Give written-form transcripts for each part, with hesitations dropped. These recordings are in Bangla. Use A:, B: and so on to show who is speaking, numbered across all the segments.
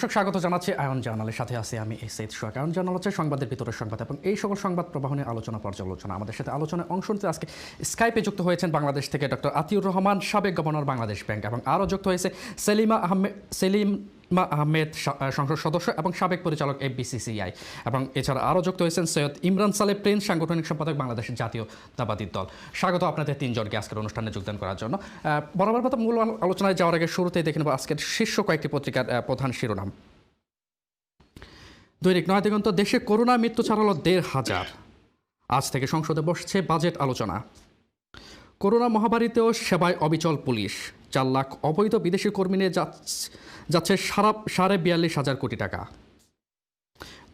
A: দর্শক স্বাগত জানাচ্ছি আয়ন জার্নালের সাথে আছি আমি সৈয়দ সোহাগ। আয়ন জার্নাল হচ্ছে সংবাদের ভিতরের সংবাদ এবং এই সকল সংবাদ প্রবাহ নিয়ে আলোচনা পর্যালোচনা। আমাদের সাথে আলোচনায় অংশ নিতে আজকে স্কাইপে যুক্ত হয়েছেন বাংলাদেশ থেকে ডক্টর আতিউর রহমান, সাবেক গভর্নর বাংলাদেশ ব্যাংক, এবং আরও যুক্ত হয়েছে সেলিমা আহমেদ, সংসদ সদস্য এবং সাবেক পরিচালক এফবিসিসিআই, এবং এছাড়া আরও যুক্ত হয়েছেন সৈয়দ ইমরান সালে প্রিন্স, সাংগঠনিক সম্পাদক বাংলাদেশের জাতীয়তাবাদী দল। স্বাগত আপনাদের তিনজনকে আজকের অনুষ্ঠানে যোগদান করার জন্য। বরাবর মতো মূল আলোচনায় যাওয়ার আগে শুরুতেই দেখে নেব আজকের শীর্ষ কয়েকটি পত্রিকার প্রধান শিরোনাম। দৈনিক নয়াদিগন্ত, দেশে করোনা মৃত্যু ছাড়ালো ১,৫০০। আজ থেকে সংসদে বসছে বাজেট আলোচনা। করোনা মহামারীতেও সেবায় অবিচল পুলিশ। ৪ লাখ অবৈধ বিদেশি কর্মী নিয়ে যাচ্ছে ৪,৪২,০০০ কোটি টাকা।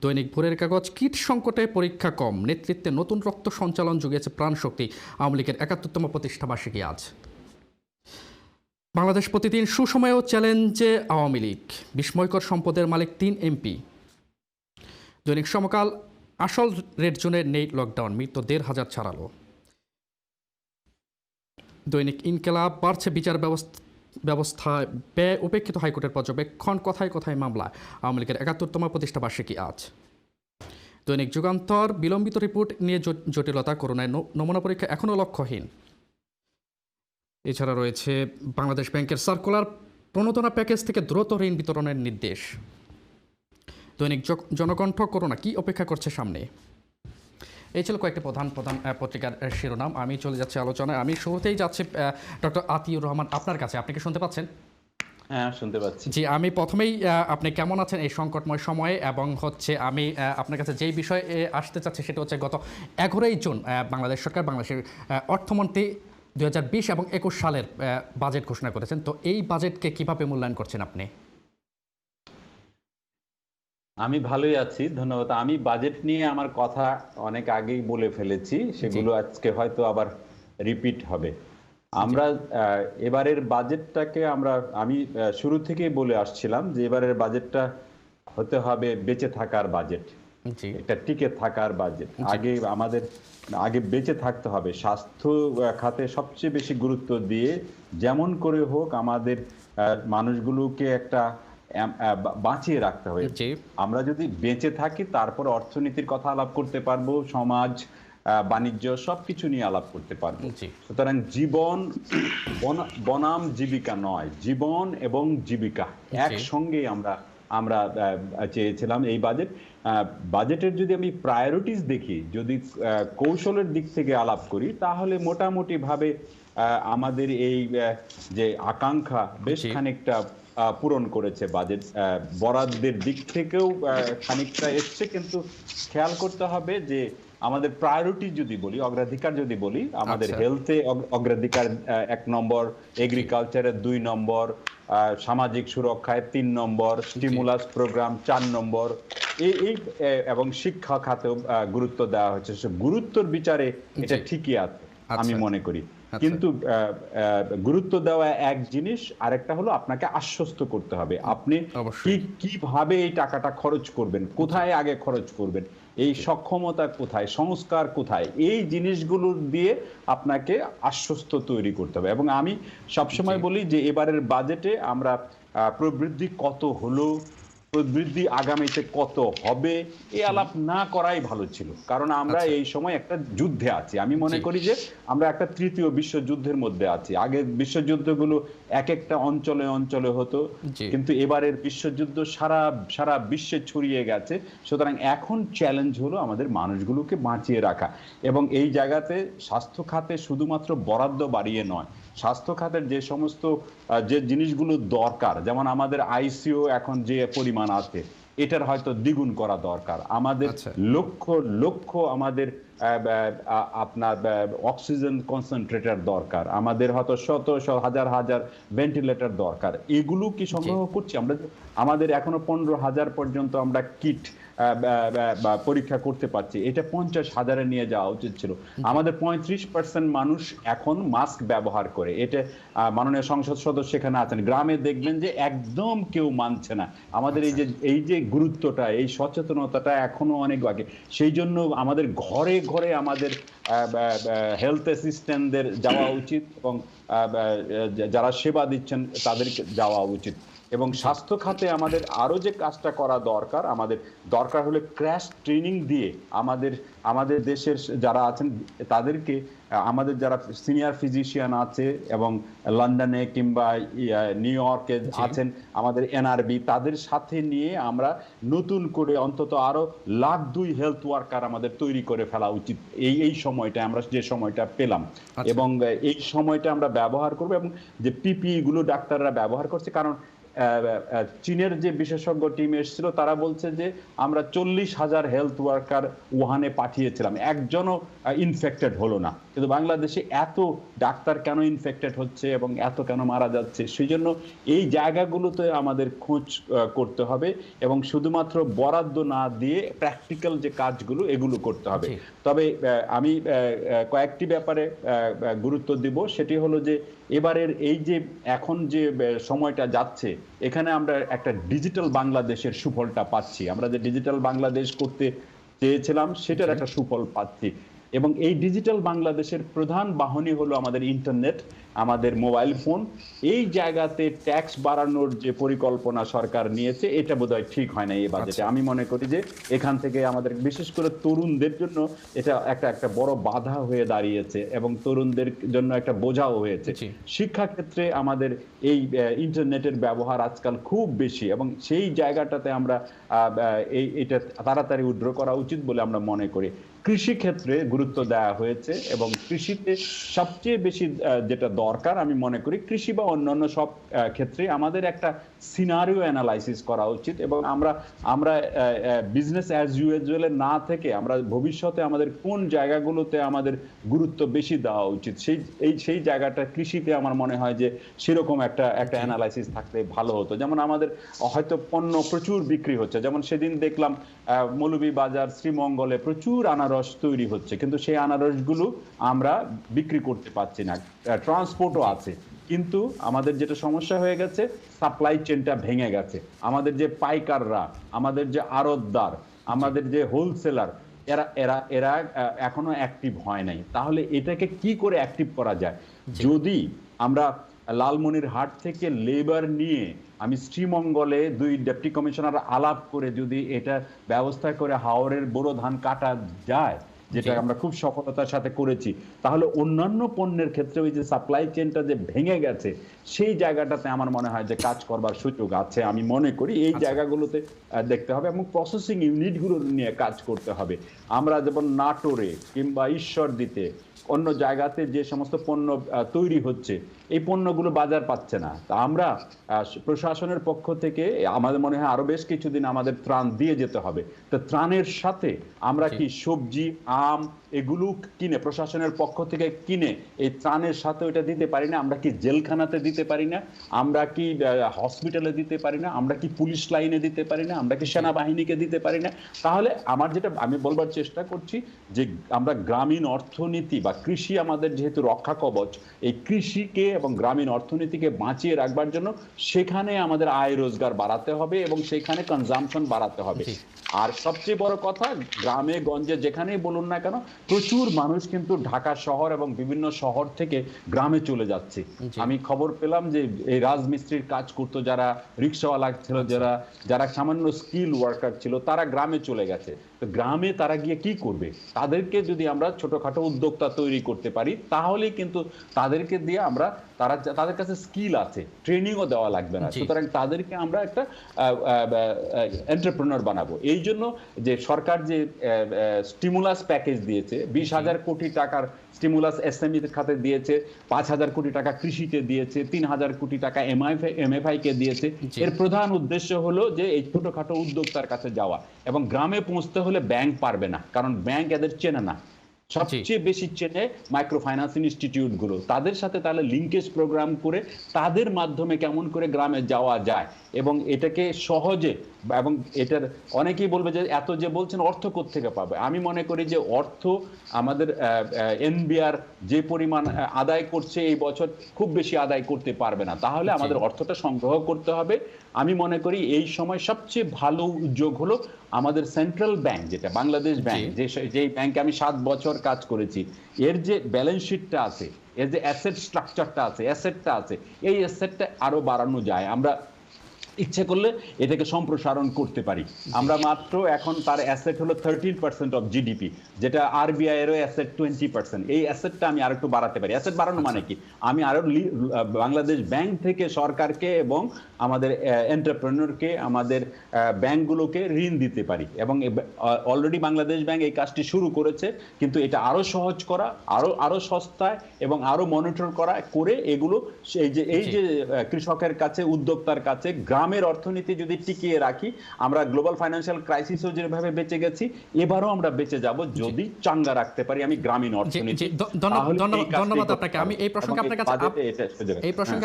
A: দৈনিক ভোরের কাগজ, কিট সংকটে পরীক্ষা কম, নেতৃত্বে নতুন রক্ত সঞ্চালন জুগিয়েছে প্রাণশক্তি। আওয়ামী লীগের ৭১তম প্রতিষ্ঠাবার্ষিকী আজ। বাংলাদেশ প্রতিদিন, সুসময়েও চ্যালেঞ্জে আওয়ামী লীগ, বিস্ময়কর সম্পদের মালিক ৩ এমপি। দৈনিক সমকাল, আসল রেড জোনে নেই লকডাউন, মৃত্যু ১,৫০০ ছাড়ালো। দৈনিক ইনকেলাব, বাড়ছে বিচার ব্যবস্থায় ব্যয়, উপেক্ষিত হাইকোর্টের পর্যবেক্ষণ, কথায় কথায় মামলা। আওয়ামী লীগের ৭১তম প্রতিষ্ঠাবার্ষিকী আজ। দৈনিক যুগান্তর, বিলম্বিত রিপোর্ট নিয়ে জটিলতা, করোনায় নমুনা পরীক্ষা এখনও লক্ষ্যহীন। এছাড়া রয়েছে বাংলাদেশ ব্যাংকের সার্কুলার, প্রণোদনা প্যাকেজ থেকে দ্রুত ঋণ বিতরণের নির্দেশ। দৈনিক জনকণ্ঠ, করোনা কি অপেক্ষা করছে সামনে। এই ছিল কয়েকটি প্রধান পত্রিকার শিরোনাম। আমি চলে যাচ্ছি আলোচনায়। আমি শুরুতেই যাচ্ছি ডক্টর আতিউর রহমান, আপনার কাছে। আপনি কি শুনতে পাচ্ছেন?
B: হ্যাঁ, শুনতে পাচ্ছি।
A: জি, আমি প্রথমেই আপনি কেমন আছেন এই সংকটময় সময়ে, এবং আমি আপনার কাছে যেই বিষয়ে আসতে চাচ্ছি সেটা হচ্ছে গত 11ই জুন বাংলাদেশ সরকার, বাংলাদেশের অর্থমন্ত্রী 2020 এবং 21 সালের বাজেট ঘোষণা করেছেন। তো এই বাজেটকে কিভাবে মূল্যায়ন করছেন আপনি?
B: আমি ভালোই আছি, ধন্যবাদ। আমি বাজেট নিয়ে আমার কথা অনেক আগেই বলে ফেলেছি, সেগুলো আজকে হয়তো আবার রিপিট হবে। আমরা এবারের বাজেটটাকে আমি শুরু থেকেই বলে আসছিলাম যে এবারের বাজেটটা হতে হবে বেঁচে থাকার বাজেট, এটা টিকে থাকার বাজেট। আগে বেঁচে থাকতে হবে, স্বাস্থ্য খাতে সবচেয়ে বেশি গুরুত্ব দিয়ে যেমন করে হোক আমাদের মানুষগুলোকে একটা বাঁচিয়ে রাখতে হবে। আমরা যদি বেঁচে থাকি তারপর অর্থনীতির কথা আলাপ করতে পারবো, সমাজ, বাণিজ্য সবকিছু নিয়ে আলাপ করতে পারবো। সুতরাং জীবন বনাম জীবিকা নয়, জীবন এবং জীবিকা একসঙ্গে আমরা চেয়েছিলাম। এই বাজেটের যদি আমি প্রায়োরিটিস দেখি, যদি কৌশলের দিক থেকে আলাপ করি, তাহলে মোটামুটি ভাবে আমাদের এই যে আকাঙ্ক্ষা বেশ খানিকটা পূরণ করেছে বাজেট। বরাদ্দের দিক থেকেও খানিকটা এসছে, কিন্তু খেয়াল করতে হবে যে আমাদের প্রায়োরিটি যদি বলি, অগ্রাধিকার যদি বলি, আমাদের হেলথে অগ্রাধিকার ১ নম্বর, এগ্রিকালচারে ২ নম্বর, সামাজিক সুরক্ষায় ৩ নম্বর, স্টিমুলাস প্রোগ্রাম ৪ নম্বর, এবং শিক্ষা খাতেও গুরুত্ব দেওয়া হচ্ছে। গুরুত্বর বিচারে এটা ঠিকই আছে আমি মনে করি, কিন্তু গুরুত্ব দেওয়া এক জিনিস, আরেকটা হলো আপনাকে আশ্বস্ত করতে হবে আপনি কিভাবে এই টাকাটা খরচ করবেন, কোথায় আগে খরচ করবেন, এই সক্ষমতা কোথায়, সংস্কার কোথায়, এই জিনিসগুলো দিয়ে আপনাকে আশ্বস্ত তৈরি করতে হবে। এবং আমি সবসময় বলি যে এবারের বাজেটে আমরা প্রবৃদ্ধি কত হলো, প্রবৃদ্ধি আগামীতে কত হবে, এই আলাপ না করাই ভালো ছিল, কারণ আমরা এই সময় একটা যুদ্ধে আছি। আমি মনে করি যে আমরা একটা তৃতীয় বিশ্বযুদ্ধের মধ্যে আছি। আগের বিশ্বযুদ্ধগুলো এক একটা অঞ্চলে অঞ্চলে হতো, কিন্তু এবারের বিশ্বযুদ্ধ সারা বিশ্বে ছড়িয়ে গেছে। সুতরাং এখন চ্যালেঞ্জ হলো আমাদের মানুষগুলোকে বাঁচিয়ে রাখা, এবং এই জায়গাতে স্বাস্থ্য খাতে শুধুমাত্র বরাদ্দ বাড়িয়ে নয়, স্বাস্থ্য খাতের যে সমস্ত যে জিনিসগুলো দরকার, যেমন আমাদের আইসিইউ এখন যে পরিমাণ আছে, এটার হয়তো দ্বিগুণ করা দরকার। আমাদের লক্ষ আমাদের আপনার অক্সিজেন কনসেন্ট্রেটর দরকার, আমাদের হয়তো শত হাজার ভেন্টিলেটর দরকার। এগুলো কি সংগ্রহ করছি আমরা? আমাদের এখনো 15,000 পর্যন্ত আমরা কিট পরীক্ষা করতে পারছি, এটা 50,000-এ নিয়ে যাওয়া উচিত ছিল। আমাদের 35% মানুষ এখন মাস্ক ব্যবহার করে, এটা মাননীয় সংসদ সদস্য এখানে আছেন, গ্রামে দেখবেন যে একদম কেউ মানছে না। আমাদের এই যে গুরুত্বটা, এই সচেতনতাটা এখনো অনেক বাকি। সেই জন্য আমাদের ঘরে ঘরে আমাদের হেলথ অ্যাসিস্ট্যান্টদের যাওয়া উচিত, এবং যারা সেবা দিচ্ছেন তাদেরকে যাওয়া উচিত। এবং স্বাস্থ্য খাতে আমাদের আরো যে কাজটা করা দরকার, আমাদের দরকার হলে ক্র্যাশ ট্রেনিং দিয়ে আমাদের দেশের যারা আছেন তাদেরকে, আমাদের যারা সিনিয়র ফিজিশিয়ান আছে এবং লন্ডনে কিংবা নিউ ইয়র্কে আছেন আমাদের এনআরবি, তাদের সাথে নিয়ে আমরা নতুন করে অন্তত আরো 1,02,000 হেলথ ওয়ার্কার আমাদের তৈরি করে ফেলা উচিত এই সময়টা, আমরা যে সময়টা পেলাম। এবং এই সময়টা আমরা ব্যবহার করব, এবং যে পিপিই গুলো ডাক্তাররা ব্যবহার করছে, কারণ চীনের যে বিশেষজ্ঞ টিম এসেছিল তারা বলছে যে আমরা 40,000 হেলথ ওয়ার্কার উহানে পাঠিয়েছিলাম, একজনও ইনফেক্টেড হলো না, কিন্তু বাংলাদেশে এত ডাক্তার কেন ইনফেক্টেড হচ্ছে এবং এত কেন মারা যাচ্ছে? সেই জন্য এই জায়গাগুলোতে আমাদের খোঁজ করতে হবে এবং শুধুমাত্র বরাদ্দ না দিয়ে প্র্যাকটিক্যাল যে কাজগুলো এগুলো করতে হবে। তবে আমি কয়েকটি ব্যাপারে গুরুত্ব দিব, সেটি হলো যে এবারের এই যে এখন যে সময়টা যাচ্ছে, এখানে আমরা একটা ডিজিটাল বাংলাদেশের সুফলটা পাচ্ছি। আমরা যে ডিজিটাল বাংলাদেশ করতে চেয়েছিলাম সেটার একটা সুফল পাচ্ছি, এবং এই ডিজিটাল বাংলাদেশের প্রধান বাহনই হলো আমাদের ইন্টারনেট, আমাদের মোবাইল ফোন। এই জায়গাতে ট্যাক্স বাড়ানোর যে পরিকল্পনা সরকার নিয়েছে, এটা বোধহয় ঠিক হয় না এই বাজেটে। আমি মনে করি যে এখান থেকে আমাদের বিশেষ করে তরুণদের জন্য এটা একটা বড় বাধা হয়ে দাঁড়িয়েছে এবং তরুণদের জন্য একটা বোঝাও হয়েছে। শিক্ষা ক্ষেত্রে আমাদের এই ইন্টারনেটের ব্যবহার আজকাল খুব বেশি, এবং সেই জায়গাটাতে আমরা এটা তাড়াতাড়ি উইথড্র করা উচিত বলে আমরা মনে করি। কৃষি ক্ষেত্রে গুরুত্ব দেওয়া হয়েছে, এবং কৃষিতে সবচেয়ে বেশি যেটা দরকার আমি মনে করি, কৃষি বা অন্যান্য সব ক্ষেত্রে আমাদের একটা সিনারিও অ্যানালাইসিস করা উচিত, এবং আমরা বিজনেস অ্যাজ ইউজুয়াল না থেকে আমরা ভবিষ্যতে আমাদের কোন জায়গাগুলোতে আমাদের গুরুত্ব বেশি দেওয়া উচিত, সেই জায়গাটা কৃষিতে আমার মনে হয় যে সেরকম একটা অ্যানালাইসিস থাকলে ভালো হতো। যেমন আমাদের হয়তো পণ্য প্রচুর বিক্রি হচ্ছে, যেমন সেদিন দেখলাম মৌলভীবাজার শ্রীমঙ্গলে প্রচুর আনারস তৈরি হচ্ছে, কিন্তু সেই আনারসগুলো আমরা বিক্রি করতে পারছি না। ট্রান্সপোর্টও আছে, কিন্তু আমাদের যেটা সমস্যা হয়ে গেছে, সাপ্লাই চেনটা ভেঙে গেছে। আমাদের যে পাইকাররা, আমাদের যে আড়তদার, আমাদের যে হোলসেলার, এরা এখনো অ্যাক্টিভ হয় নাই। তাহলে এটাকে কি করে অ্যাক্টিভ করা যায়? যদি আমরা লালমনিরহাট থেকে লেবার নিয়ে আমি শ্রীমঙ্গলে 2 ডেপুটি কমিশনার আলাপ করে যদি এটা ব্যবস্থা করে হাওরের বোরো ধান কাটা যায়, যেটা আমরা খুব সফলতার সাথে করেছি, তাহলে অন্যান্য পণ্যের ক্ষেত্রে ওই যে সাপ্লাই চেনটা যে ভেঙে গেছে, সেই জায়গাটাতে আমার মনে হয় যে কাজ করবার সুযোগ আছে। আমি মনে করি এই জায়গাগুলোতে দেখতে হবে, এবং প্রসেসিং ইউনিটগুলো নিয়ে কাজ করতে হবে। আমরা যেমন নাটোরে কিংবা ঈশ্বরদীতে অন্য জায়গাতে যে সমস্ত পণ্য তৈরি হচ্ছে, এই পণ্যগুলো বাজার পাচ্ছে না। তা আমরা প্রশাসনের পক্ষ থেকে আমাদের মনে হয় আরো বেশ কিছুদিন আমাদের ত্রাণ দিয়ে যেতে হবে। তো ত্রাণের সাথে আমরা কি সবজি, আম এগুলো কিনে প্রশাসনের পক্ষ থেকে কিনে এই ত্রাণের সাথে ওইটা দিতে পারি না? আমরা কি জেলখানাতে দিতে পারি না? আমরা কি হসপিটালে দিতে পারি না? আমরা কি পুলিশ লাইনে দিতে পারি না? আমরা কি সেনাবাহিনীকে দিতে পারি না? তাহলে আমি বলবার চেষ্টা করছি যে আমরা গ্রামীণ অর্থনীতি বা কৃষি আমাদের যেহেতু রক্ষা কবচ, এই কৃষিকে এবং গ্রামীণ অর্থনীতিকে বাঁচিয়ে রাখবার জন্য সেখানে আমাদের আয় রোজগার বাড়াতে হবে এবং সেখানে কনজাম্পশন বাড়াতে হবে। আর সবচেয়ে বড় কথা, গ্রামে গঞ্জে যেখানেই বলুন না কেন, প্রচুর মানুষ কিন্তু ঢাকা শহর এবং বিভিন্ন শহর থেকে গ্রামে চলে যাচ্ছে। আমি খবর পেলাম যে এই রাজমিস্ত্রির কাজ করতো যারা, রিক্সাওয়ালা ছিল যারা সামান্য স্কিল ওয়ার্কার ছিল, তারা গ্রামে চলে গেছে। তো গ্রামে তারা গিয়ে কি করবে? তাদেরকে যদি আমরা ছোটখাটো উদ্যোক্তা তৈরি করতে পারি, তাহলে কিন্তু তাদেরকে দিয়ে তাদের কাছে স্কিল আছে, ট্রেনিংও দেওয়া লাগবে না, সুতরাং তাদেরকে আমরা একটা এন্টারপ্রেনার বানাবো। এই জন্য যে সরকার যে স্টিমুলাস প্যাকেজ দিয়েছে, 20,000 কোটি টাকার স্টিমুলাস এসএমই খাতে দিয়েছে, 5,000 কোটি টাকা কৃষিতে দিয়েছে, 3,000 কোটি টাকা এমএফআই কে দিয়েছে। এর প্রধান উদ্দেশ্য হলো যে এই ছোটখাটো উদ্যোক্তার কাছে যাওয়া, এবং গ্রামে পৌঁছতে হলে ব্যাংক পারবে না, কারণ ব্যাংক এদের চেনে না। সবচেয়ে বেশি চেনে মাইক্রো ফাইন্যান্স ইনস্টিটিউট গুলো। তাদের সাথে তাহলে লিঙ্কেজ প্রোগ্রাম করে তাদের মাধ্যমে কেমন করে গ্রামে যাওয়া যায়, এবং এটাকে সহজে, এবং এটার অনেকেই বলবে যে এত যে বলছেন অর্থ কোত্থেকে পাবে। আমি মনে করি যে অর্থ আমাদের এনবিআর যে পরিমাণ আদায় করছে এই বছর খুব বেশি আদায় করতে পারবে না, তাহলে আমাদের অর্থটা সংগ্রহ করতে হবে। আমি মনে করি এই সময় সবচেয়ে ভালো উদ্যোগ হলো আমাদের সেন্ট্রাল ব্যাংক, যেটা বাংলাদেশ ব্যাংক, যে ব্যাংকে আমি 7 বছর কাজ করেছি, এর যে ব্যালেন্স শিটটা আছে, এর যে অ্যাসেট স্ট্রাকচারটা আছে, অ্যাসেটটা আছে, এই অ্যাসেটটা আরো বাড়ানো যায়। আমরা ইচ্ছে করলে এটাকে সম্প্রসারণ করতে পারি। আমরা মাত্র এখন তার অ্যাসেট হলো 13% অফ জিডিপি, যেটা আরবিআই এরও অ্যাসেট 20%। এই অ্যাসেটটা আমি আরেকটু বাড়াতে পারি। অ্যাসেট বাড়ানো মানে কি, আমি আরো বাংলাদেশ ব্যাংক থেকে সরকারকে এবং আমাদের এন্টারপ্রেনিয়রকে, আমাদের ব্যাংকগুলোকে ঋণ দিতে পারি, এবং অলরেডি বাংলাদেশ ব্যাংক এই কাজটি শুরু করেছে। কিন্তু এটা আরো সহজ করা, আরো সস্তায় এবং আরো মনিটর করা করে এগুলো এই যে কৃষকের কাছে, উদ্যোক্তার কাছে, গ্রামের অর্থনীতি যদি টিকিয়ে রাখি, আমরা গ্লোবাল ফাইন্যান্সিয়াল ক্রাইসিসও যেভাবে বেঁচে গেছি, এবারও আমরা বেঁচে যাব যদি চাঙ্গা রাখতে পারি আমি গ্রামীণ অর্থনীতি।
A: ধন্যবাদ আপনাকে। আমি এই প্রসঙ্গে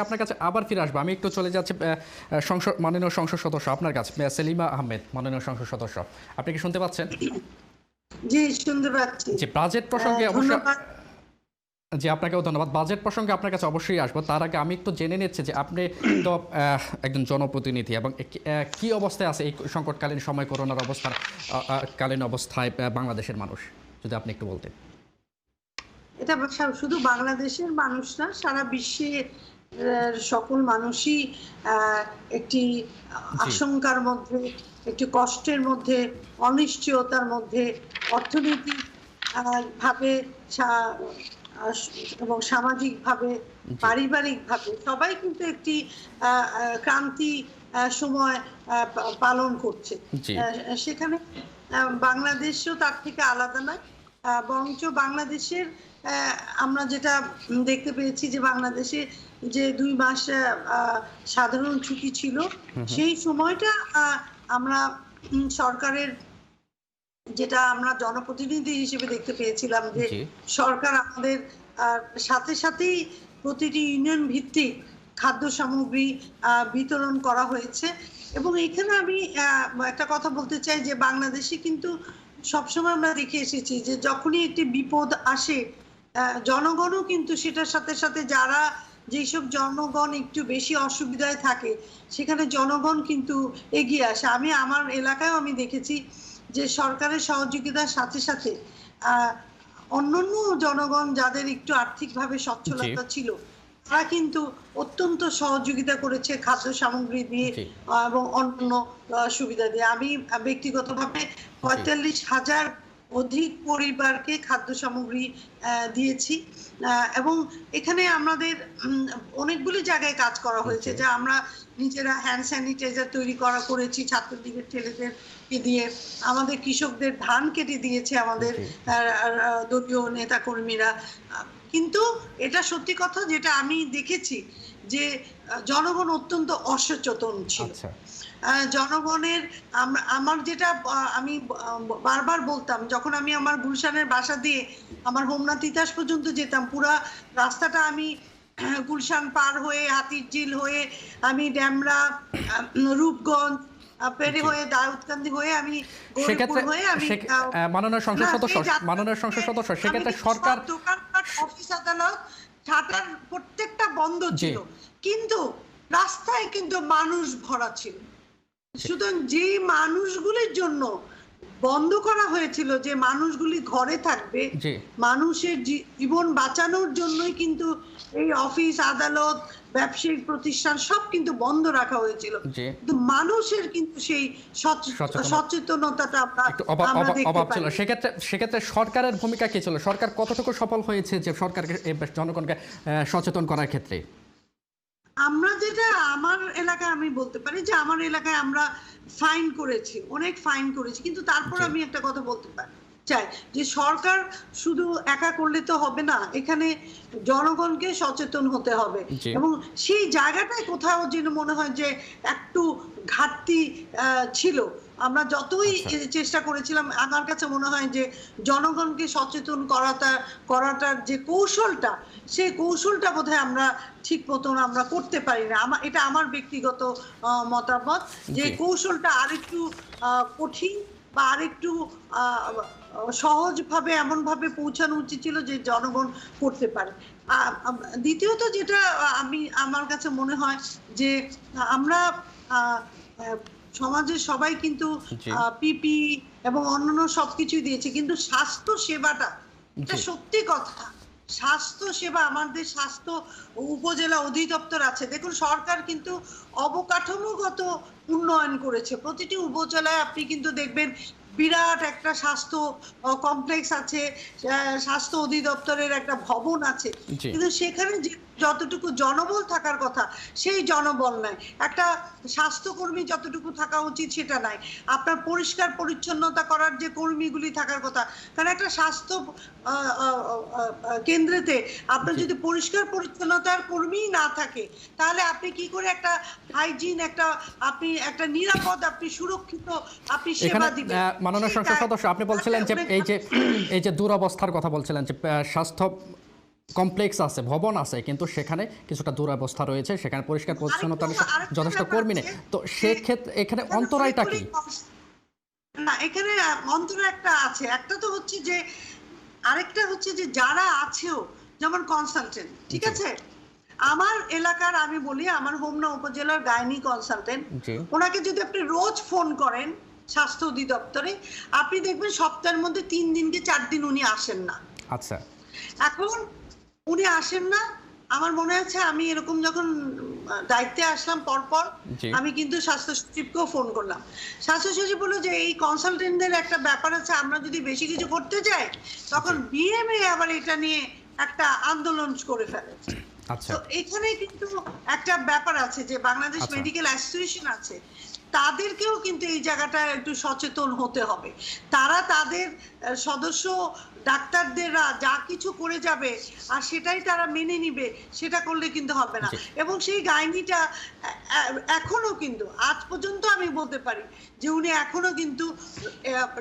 A: আপনার কাছে আবার ফিরে আসবো। আমি একটু চলে যাচ্ছি মাননীয় সংসদ সদস্য আপনার কাছে, সেলিমা আহমেদ, মাননীয় সংসদ সদস্য, আপনি কি শুনতে পাচ্ছেন?
C: জি, শুনতে পাচ্ছি।
A: যে বাজেট প্রসঙ্গে অবশ্যই, জি আপনাকেও ধন্যবাদ। বাজেট প্রসঙ্গে আপনার কাছে অবশ্যই আসবো, তার আগে আমি একটু জেনে নিচ্ছি যে আপনি তো একজন জনপ্রতিনিধি, এবং কি অবস্থায় আছে এই সংকটকালীন সময়, করোনার কালীন অবস্থায় বাংলাদেশের মানুষ, যদি আপনি একটু বলতেন।
C: এটা শুধু বাংলাদেশের মানুষ না, সারা বিশ্বের সকল মানুষই একটি আশঙ্কার মধ্যে, একটি কষ্টের মধ্যে, অনিশ্চয়তার মধ্যে, অর্থনৈতিক ভাবে এবং সামাজিকভাবে, পারিবারিকভাবে সবাই কিন্তু একটি ক্রান্তি সময় পালন করছে। সেখানে বাংলাদেশও তার থেকে আলাদা নয়, বরঞ্চ বাংলাদেশের আমরা যেটা দেখতে পেয়েছি যে বাংলাদেশে যে 2 মাস সাধারণ ছুটি ছিল, সেই সময়টা আমরা সরকারের, যেটা আমরা জনপ্রতিনিধি হিসেবে দেখতে পেয়েছিলাম যে সরকার আমাদের সাথে সাথেই প্রতিটি ইউনিয়ন ভিত্তিক খাদ্য সামগ্রী বিতরণ করা হয়েছে। এবং এখানে আমি একটা কথা বলতে চাই যে বাংলাদেশে কিন্তু সবসময় আমরা দেখে এসেছি যে যখনই একটি বিপদ আসে, জনগণও কিন্তু সেটার সাথে সাথে, যারা যেসব জনগণ একটু বেশি অসুবিধায় থাকে সেখানে জনগণ কিন্তু এগিয়ে আসে। আমি আমার এলাকায় আমি দেখেছি যে সরকারের সহযোগিতার সাথে সাথে অন্যান্য জনগণ যাদের একটু আর্থিকভাবে সচ্ছলতা ছিল, তারা কিন্তু অত্যন্ত সহযোগিতা করেছে খাদ্য সামগ্রী দিয়ে এবং অন্য সুবিধা দিয়ে। আমি ব্যক্তিগতভাবে ৪৫,০০০ অধিক পরিবারকে খাদ্য সামগ্রী দিয়েছি, এবং এখানে আমাদের অনেকগুলি জায়গায় কাজ করা হয়েছে, যা আমরা নিজেরা হ্যান্ড স্যানিটাইজার তৈরি করেছি ছাত্রলীগের ছেলেদেরকে দিয়ে, আমাদের কৃষকদের ধান কেটে দিয়েছে আমাদের দলীয় নেতা কর্মীরা। কিন্তু এটা সত্যি কথা, যেটা আমি দেখেছি যে জনগণ অত্যন্ত অসচেতন ছিল। জনগণের, আমার যেটা আমি বারবার বলতাম, যখন আমি আমার গুলশানের বাসা দিয়ে আমার হোমনা তিতাস পর্যন্ত যেতাম, পুরা রাস্তাটা আমি গুলশান পার হয়ে, হাতিরঝিল হয়ে, আমি ড্যামরা, রূপগঞ্জ পেরে হয়ে, দাউদকান্দি হয়ে, আমি গোলপুর হয়ে, আমি
A: মাননীয় সংসদ সদস্য সেক্ষেত্রে সরকার,
C: দোকানপাট, অফিস আদালত, শাটার প্রত্যেকটা বন্ধ ছিল, কিন্তু রাস্তায় কিন্তু মানুষ ভরা ছিল। সুতরাং যে মানুষগুলির জন্য বন্ধ করা হয়েছিল, যে মানুষগুলি ঘরে থাকবে, মানুষের জীবন বাঁচানোর জন্যই কিন্তু এই অফিস আদালত, ব্যবসায়িক প্রতিষ্ঠান সব কিন্তু বন্ধ রাখা হয়েছিল। কিন্তু মানুষের কিন্তু সেই সচেতনতাটা
A: অভাব ছিল। সেক্ষেত্রে সরকারের ভূমিকা কি ছিল? সরকার কতটুকু সফল হয়েছে যে সরকারকে, জনগণকে সচেতন করার ক্ষেত্রে?
C: আমরা যেটা আমার এলাকায় আমি বলতে পারি যে আমার এলাকায় আমরা ফাইন করেছি, অনেক ফাইন করেছি, কিন্তু তারপর আমি একটা কথা বলতে চাই যে সরকার শুধু একা করলে তো হবে না, এখানে জনগণকে সচেতন হতে হবে। এবং সেই জায়গাটায় কোথাও যেন মনে হয় যে একটু ঘাটতি ছিল। আমরা যতই চেষ্টা করেছিলাম, আমার কাছে মনে হয় যে জনগণকে সচেতন করাটার যে কৌশলটা, সেই কৌশলটা বোধহয় আমরা ঠিক মতন আমরা করতে পারি না। এটা আমার ব্যক্তিগত মতামত, যে কৌশলটা আরেকটু কঠিন বা আরেকটু সহজভাবে এমনভাবে পৌঁছানো উচিত ছিল যে জনগণ করতে পারে। দ্বিতীয়ত যেটা আমার কাছে মনে হয় যে আমরা সমাজের সবাই কিন্তু পিপি এবং অন্যান্য সবকিছুই দিয়েছে, কিন্তু স্বাস্থ্য সেবাটা, এটা সত্যি কথা, স্বাস্থ্য সেবা, আমাদের স্বাস্থ্য উপজেলা অধিদপ্তর আছে। দেখুন সরকার কিন্তু অবকাঠামোগত উন্নয়ন করেছে। প্রতিটি উপজেলায় আপনি কিন্তু দেখবেন বিরাট একটা স্বাস্থ্য কমপ্লেক্স আছে, স্বাস্থ্য অধিদপ্তরের একটা ভবন আছে, কিন্তু সেখানে যতটুকু জনবল থাকার কথা সেই জনবল নাই। একটা স্বাস্থ্যকর্মী যতটুকু থাকা উচিত সেটা নাই। আপনার পরিষ্কার পরিচ্ছন্নতা করার যে কর্মীগুলি থাকার কথা, কারণ একটা স্বাস্থ্য কেন্দ্রেতে আপনার যদি পরিষ্কার পরিচ্ছন্নতার কর্মী না থাকে তাহলে আপনি কি করে একটা হাইজিন, আপনি একটা নিরাপদ, আপনি সুরক্ষিত আপনি সেবা দিবেন।
A: মাননীয় সংসদ সদস্য, আপনি বলছিলেন যে এই যে দুরবস্থার কথা বলছিলেন যে স্বাস্থ্য কমপ্লেক্স আছে, ভবন আছে, কিন্তু সেখানে কিছুটা দুরবস্থা রয়েছে, সেখানে পরিষ্কার পরিচ্ছন্নতার যথেষ্ট কর্মী নেই। তো সেক্ষেত্রে এখানে অন্তরায়টা কি?
C: না, এখানে অন্তরায় একটা আছে। একটা তো হচ্ছে যে, আরেকটা হচ্ছে যে যারা আছেও, যেমন কনসালটেন্ট, ঠিক আছে, আমার এলাকার আমি বলি, আমার হোমনা উপজেলার গাইনি কনসালটেন্ট, ওনাকে যদি আপনি রোজ ফোন করেন স্বাস্থ্য অধিদপ্তরে, আপনি দেখবেন সপ্তাহের মধ্যে 3 দিন কি 4 দিন উনি আসেন না।
A: আচ্ছা,
C: এখন উনি আসেন না। আমার মনে আছে আমি এরকম যখন দায়িত্বে আসলাম পরপর আমি কিন্তু স্বাস্থ্য সচিবকেও ফোন করলাম। স্বাস্থ্য সচিব বলল যে এই কনসালটেন্টদের একটা ব্যাপার আছে, আমরা যদি বেশি কিছু করতে যাই তখন বিএমএ আবার এটা নিয়ে একটা আন্দোলন করে ফেলে। তো এখানে কিন্তু একটা ব্যাপার আছে যে বাংলাদেশ মেডিকেল অ্যাসোসিয়েশন আছে, তাদেরকেও কিন্তু এই জায়গাটা একটু সচেতন হতে হবে। তারা তাদের সদস্য ডাক্তারদেররা যা কিছু করে যাবে আর সেটাই তারা মেনে নিবে, সেটা করলে কিন্তু হবে না। এবং সেই গাইনিটা এখনো কিন্তু আজ পর্যন্ত আমি বলতে পারি যে উনি এখনো কিন্তু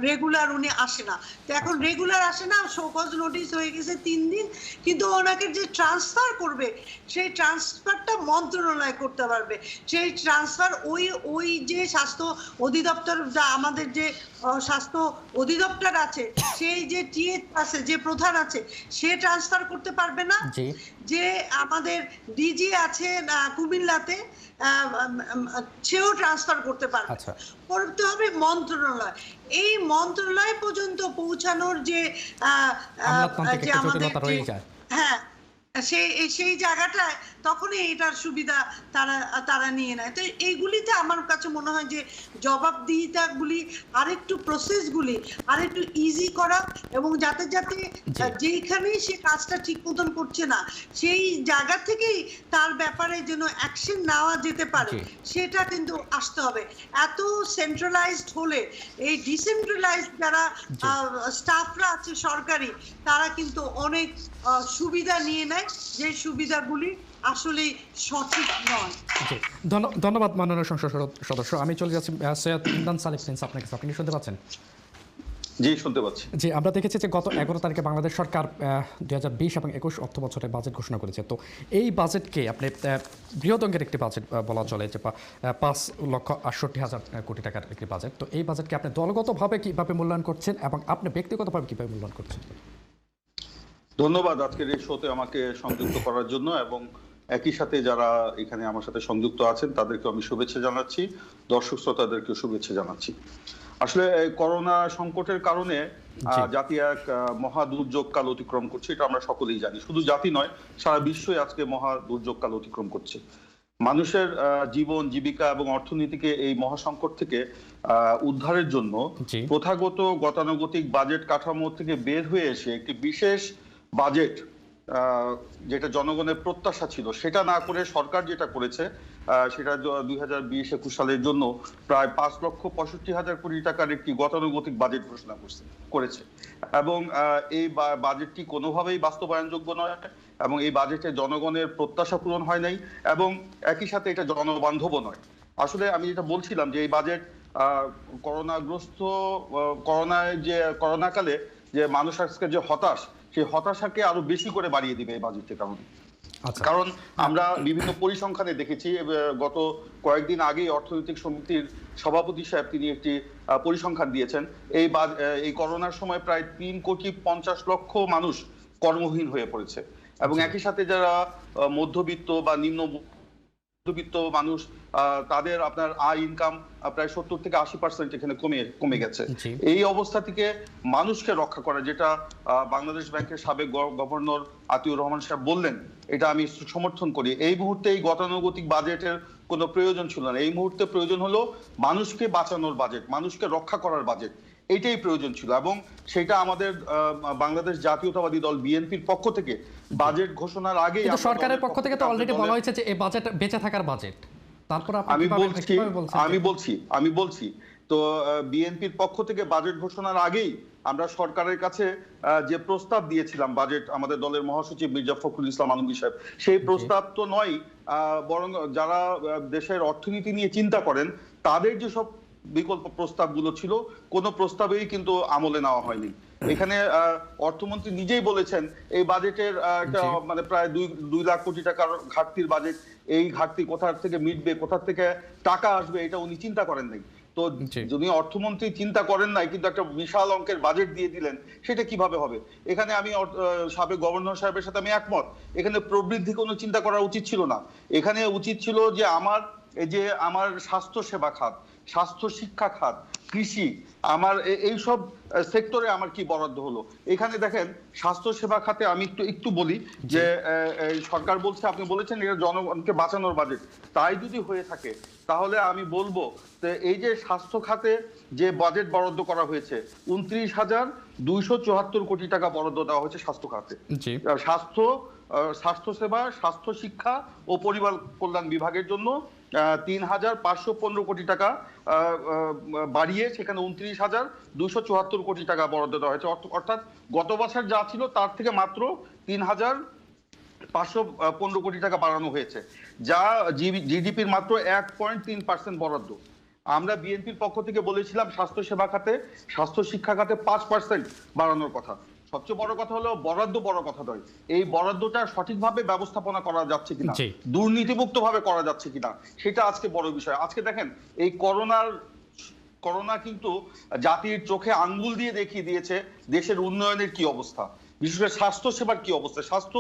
C: রেগুলার উনি আসে না। তো এখন রেগুলার আসে না, শোকজ নোটিশ হয়ে গেছে 3 দিন, কিন্তু ওনাকে যে ট্রান্সফার করবে সেই ট্রান্সফারটা মন্ত্রণালয় করতে পারবে। সেই ট্রান্সফার ওই যে স্বাস্থ্য অধিদপ্তর, যা আমাদের যে স্বাস্থ্য অধিদপ্তর আছে, সেই যে টিএইচ আছে, যে প্রধান আছে, সে ট্রান্সফার করতে পারবে না। যে আমাদের ডিজি আছে কুমিল্লাতে, সেও ট্রান্সফার করতে পারবে। করতে হবে মন্ত্রণালয়। এই মন্ত্রণালয় পর্যন্ত পৌঁছানোর যে আমাদের হ্যাঁ সেই জায়গাটায় তখনই এটার সুবিধা তারা নিয়ে নেয়। তো এইগুলিতে আমার কাছে মনে হয় যে জবাবদিহিতাগুলি আরেকটু প্রসেসগুলি আরেকটু ইজি করা, এবং যাতে যেইখানেই সে কাজটা ঠিক মতন করছে না সেই জায়গা থেকেই তার ব্যাপারে যেন অ্যাকশন নেওয়া যেতে পারে, সেটা কিন্তু আসতে হবে। এত সেন্ট্রালাইজড হলে এই ডিসেন্ট্রালাইজড যারা স্টাফরা আছে সরকারি, তারা কিন্তু অনেক সুবিধা নিয়ে নেয় যে সুবিধাগুলি আসলে সঠিক নয়।
A: ধন্যবাদ মাননীয় সংসদ সদস্য। আমি চলে যাচ্ছি সৈয়দ ইমরান সালিম প্রিন্স আপনার কাছে। আপনি শুনতে পাচ্ছেন?
D: জি, শুনতে পাচ্ছি।
A: জি, আমরা দেখেছি যে গত 11 তারিখে বাংলাদেশ সরকার 2020 এবং 21 অর্থ বছরের বাজেট ঘোষণা করেছে। তো এই বাজেটকে আপনি বৃহৎ অঙ্কের একটি বাজেট বলা চলে, যে 5,68,000 কোটি টাকার একটি বাজেট। তো এই বাজেটকে আপনি দলগতভাবে কিভাবে মূল্যায়ন করছেন এবং আপনি ব্যক্তিগতভাবে কিভাবে মূল্যায়ন করছেন?
D: ধন্যবাদ আজকের এই শোতে আমাকে সংযুক্ত করার জন্য, এবং একই সাথে যারা এখানে আমার সাথে সংযুক্ত আছেন তাদেরকে আমি শুভেচ্ছা জানাচ্ছি, দর্শক শ্রোতাদেরকেও শুভেচ্ছা জানাচ্ছি। আসলে করোনা সংকটের কারণে জাতি এক মহা দুর্যোগ কাল অতিক্রম করছে, এটা আমরা সকলেই জানি। শুধু জাতি নয়, সারা বিশ্বই আজকে মহা দুর্যোগ কাল অতিক্রম করছে। মানুষের জীবন জীবিকা এবং অর্থনীতিকে এই মহাসংকট থেকে উদ্ধারের জন্য প্রথাগত গতানুগতিক বাজেট কাঠামো থেকে বের হয়ে এসে একটি বিশেষ বাজেট, যেটা জনগণের প্রত্যাশা ছিল সেটা না করে সরকার যেটা করেছে, সেটা 2020-21 সালের জন্য প্রায় 5,65,000 কোটি টাকার একটি গতানুগতিক বাজেট ঘোষণা করেছে। এবং এই বাজেটটি কোনোভাবেই বাস্তবায়নযোগ্য নয়, এবং এই বাজেটে জনগণের প্রত্যাশা পূরণ হয় নাই, এবং একই সাথে এটা জনবান্ধবও নয়। আসলে আমি যেটা বলছিলাম যে এই বাজেট করোনাকালে যে মানুষ আজকে যে হতাশ, সেই হতাশাকে আরো বেশি করে বাড়িয়ে দিবে এই বাজেটের কারণে। কারণ আমরা বিভিন্ন পরিসংখ্যানে দেখেছি, গত কয়েকদিন আগেই অর্থনৈতিক সমিতির সভাপতি সাহেব তিনি একটি পরিসংখ্যান দিয়েছেন, এই করোনার সময় প্রায় 3,50,00,000 মানুষ কর্মহীন হয়ে পড়েছে, এবং একই সাথে যারা মধ্যবিত্ত বা নিম্ন মধ্যবিত্ত মানুষ তাদের আপনার আয় ইনকাম প্রায় 70 থেকে 80% এখানে কমে গেছে। এই অবস্থা থেকে মানুষকে রক্ষা করা, যেটা বাংলাদেশ ব্যাংকের সাবেক গভর্নর আতিউর রহমান সাহেব বললেন, এটা আমি সমর্থন করি। এই মুহূর্তে এই গতানুগতিক বাজেটের কোনো প্রয়োজন ছিল না। এই মুহূর্তে প্রয়োজন হলো মানুষকে বাঁচানোর বাজেট, মানুষকে রক্ষা করার বাজেট, এটাই প্রয়োজন ছিল। এবং সেটা আমাদের বাংলাদেশ জাতীয়তাবাদী দল বিএনপির পক্ষ থেকে বাজেট ঘোষণার আগেই
A: সরকারের পক্ষ থেকে তো অলরেডি বলা হয়েছে যে এই বাজেট বেঁচে থাকার বাজেট। তারপর
D: আমি বলছি তো বিএনপির পক্ষ থেকে বাজেট ঘোষণার আগেই আমরা সরকারের কাছে যে প্রস্তাব দিয়েছিলাম, বাজেট আমাদের দলের মহাসচিব মির্জা ফখরুল ইসলাম আলমগীর সাহেব, সেই প্রস্তাব তো নয়, বরং যারা দেশের অর্থনীতি নিয়ে চিন্তা করেন তাদের যেসব বিকল্প প্রস্তাবগুলো ছিল, কোনো প্রস্তাবেই কিন্তু আমলে নেওয়া হয়নি। এখানে অর্থমন্ত্রী নিজেই বলেছেন এই বাজেটের একটা মানে প্রায় 2 লাখ কোটি টাকার ঘাটতির বাজেট, এই ঘাটতি কোথা থেকে মিটবে, কোথা থেকে টাকা আসবে, এটা উনি চিন্তা করেন নাই। তো যিনি অর্থমন্ত্রী চিন্তা করেন নাই কিন্তু একটা বিশাল অঙ্কের বাজেট দিয়ে দিলেন, সেটা কিভাবে হবে? এখানে আমি সাবেক গভর্নর সাহেবের সাথে আমি একমত, এখানে প্রবৃদ্ধি কোনো চিন্তা করা উচিত ছিল না। এখানে উচিত ছিল যে আমার স্বাস্থ্য সেবা খাত, স্বাস্থ্য শিক্ষা খাত, কৃষি, আমার এইসব সেক্টরে আমার কি বরাদ্দ হলো। এখানে দেখেন স্বাস্থ্য সেবা খাতে আমি একটু বলি যে সরকার বলছে, আপনি বলেছেন এটা জনগণকে বাঁচানোর বাজেট, তাই যদি হয়ে থাকে তাহলে আমি বলবো এই যে স্বাস্থ্য খাতে যে বাজেট বরাদ্দ করা হয়েছে 29,274 কোটি টাকা বরাদ্দ দেওয়া হয়েছে স্বাস্থ্য খাতে। স্বাস্থ্য সেবা, স্বাস্থ্য শিক্ষা ও পরিবার কল্যাণ বিভাগের জন্য 3,515 কোটি টাকা বাড়িয়ে সেখানে 29,274 কোটি টাকা বরাদ্দ দেওয়া হয়েছে। অর্থাৎ গত বছর যা ছিল তার থেকে মাত্র 3,515 কোটি টাকা বাড়ানো হয়েছে, যা জিডিপির মাত্র 1.3% বরাদ্দ। আমরা বিএনপির পক্ষ থেকে বলেছিলাম স্বাস্থ্য সেবা খাতে, স্বাস্থ্য শিক্ষা খাতে 5% বাড়ানোর কথা। সবচেয়ে বড় কথা হলো বরাদ্দ বড় কথা নয়, এই বরাদ্দটা সঠিকভাবে ব্যবস্থাপনা করা যাচ্ছে কিনা, দুর্নীতিমুক্ত ভাবে করা যাচ্ছে কিনা, সেটা আজকে বড় বিষয়। আজকে দেখেন এই করোনা কিন্তু জাতির চোখে আঙ্গুল দিয়ে দেখিয়ে দিয়েছে দেশের উন্নয়নের কি অবস্থা, বিশেষ করে স্বাস্থ্য সেবার কি অবস্থা। স্বাস্থ্য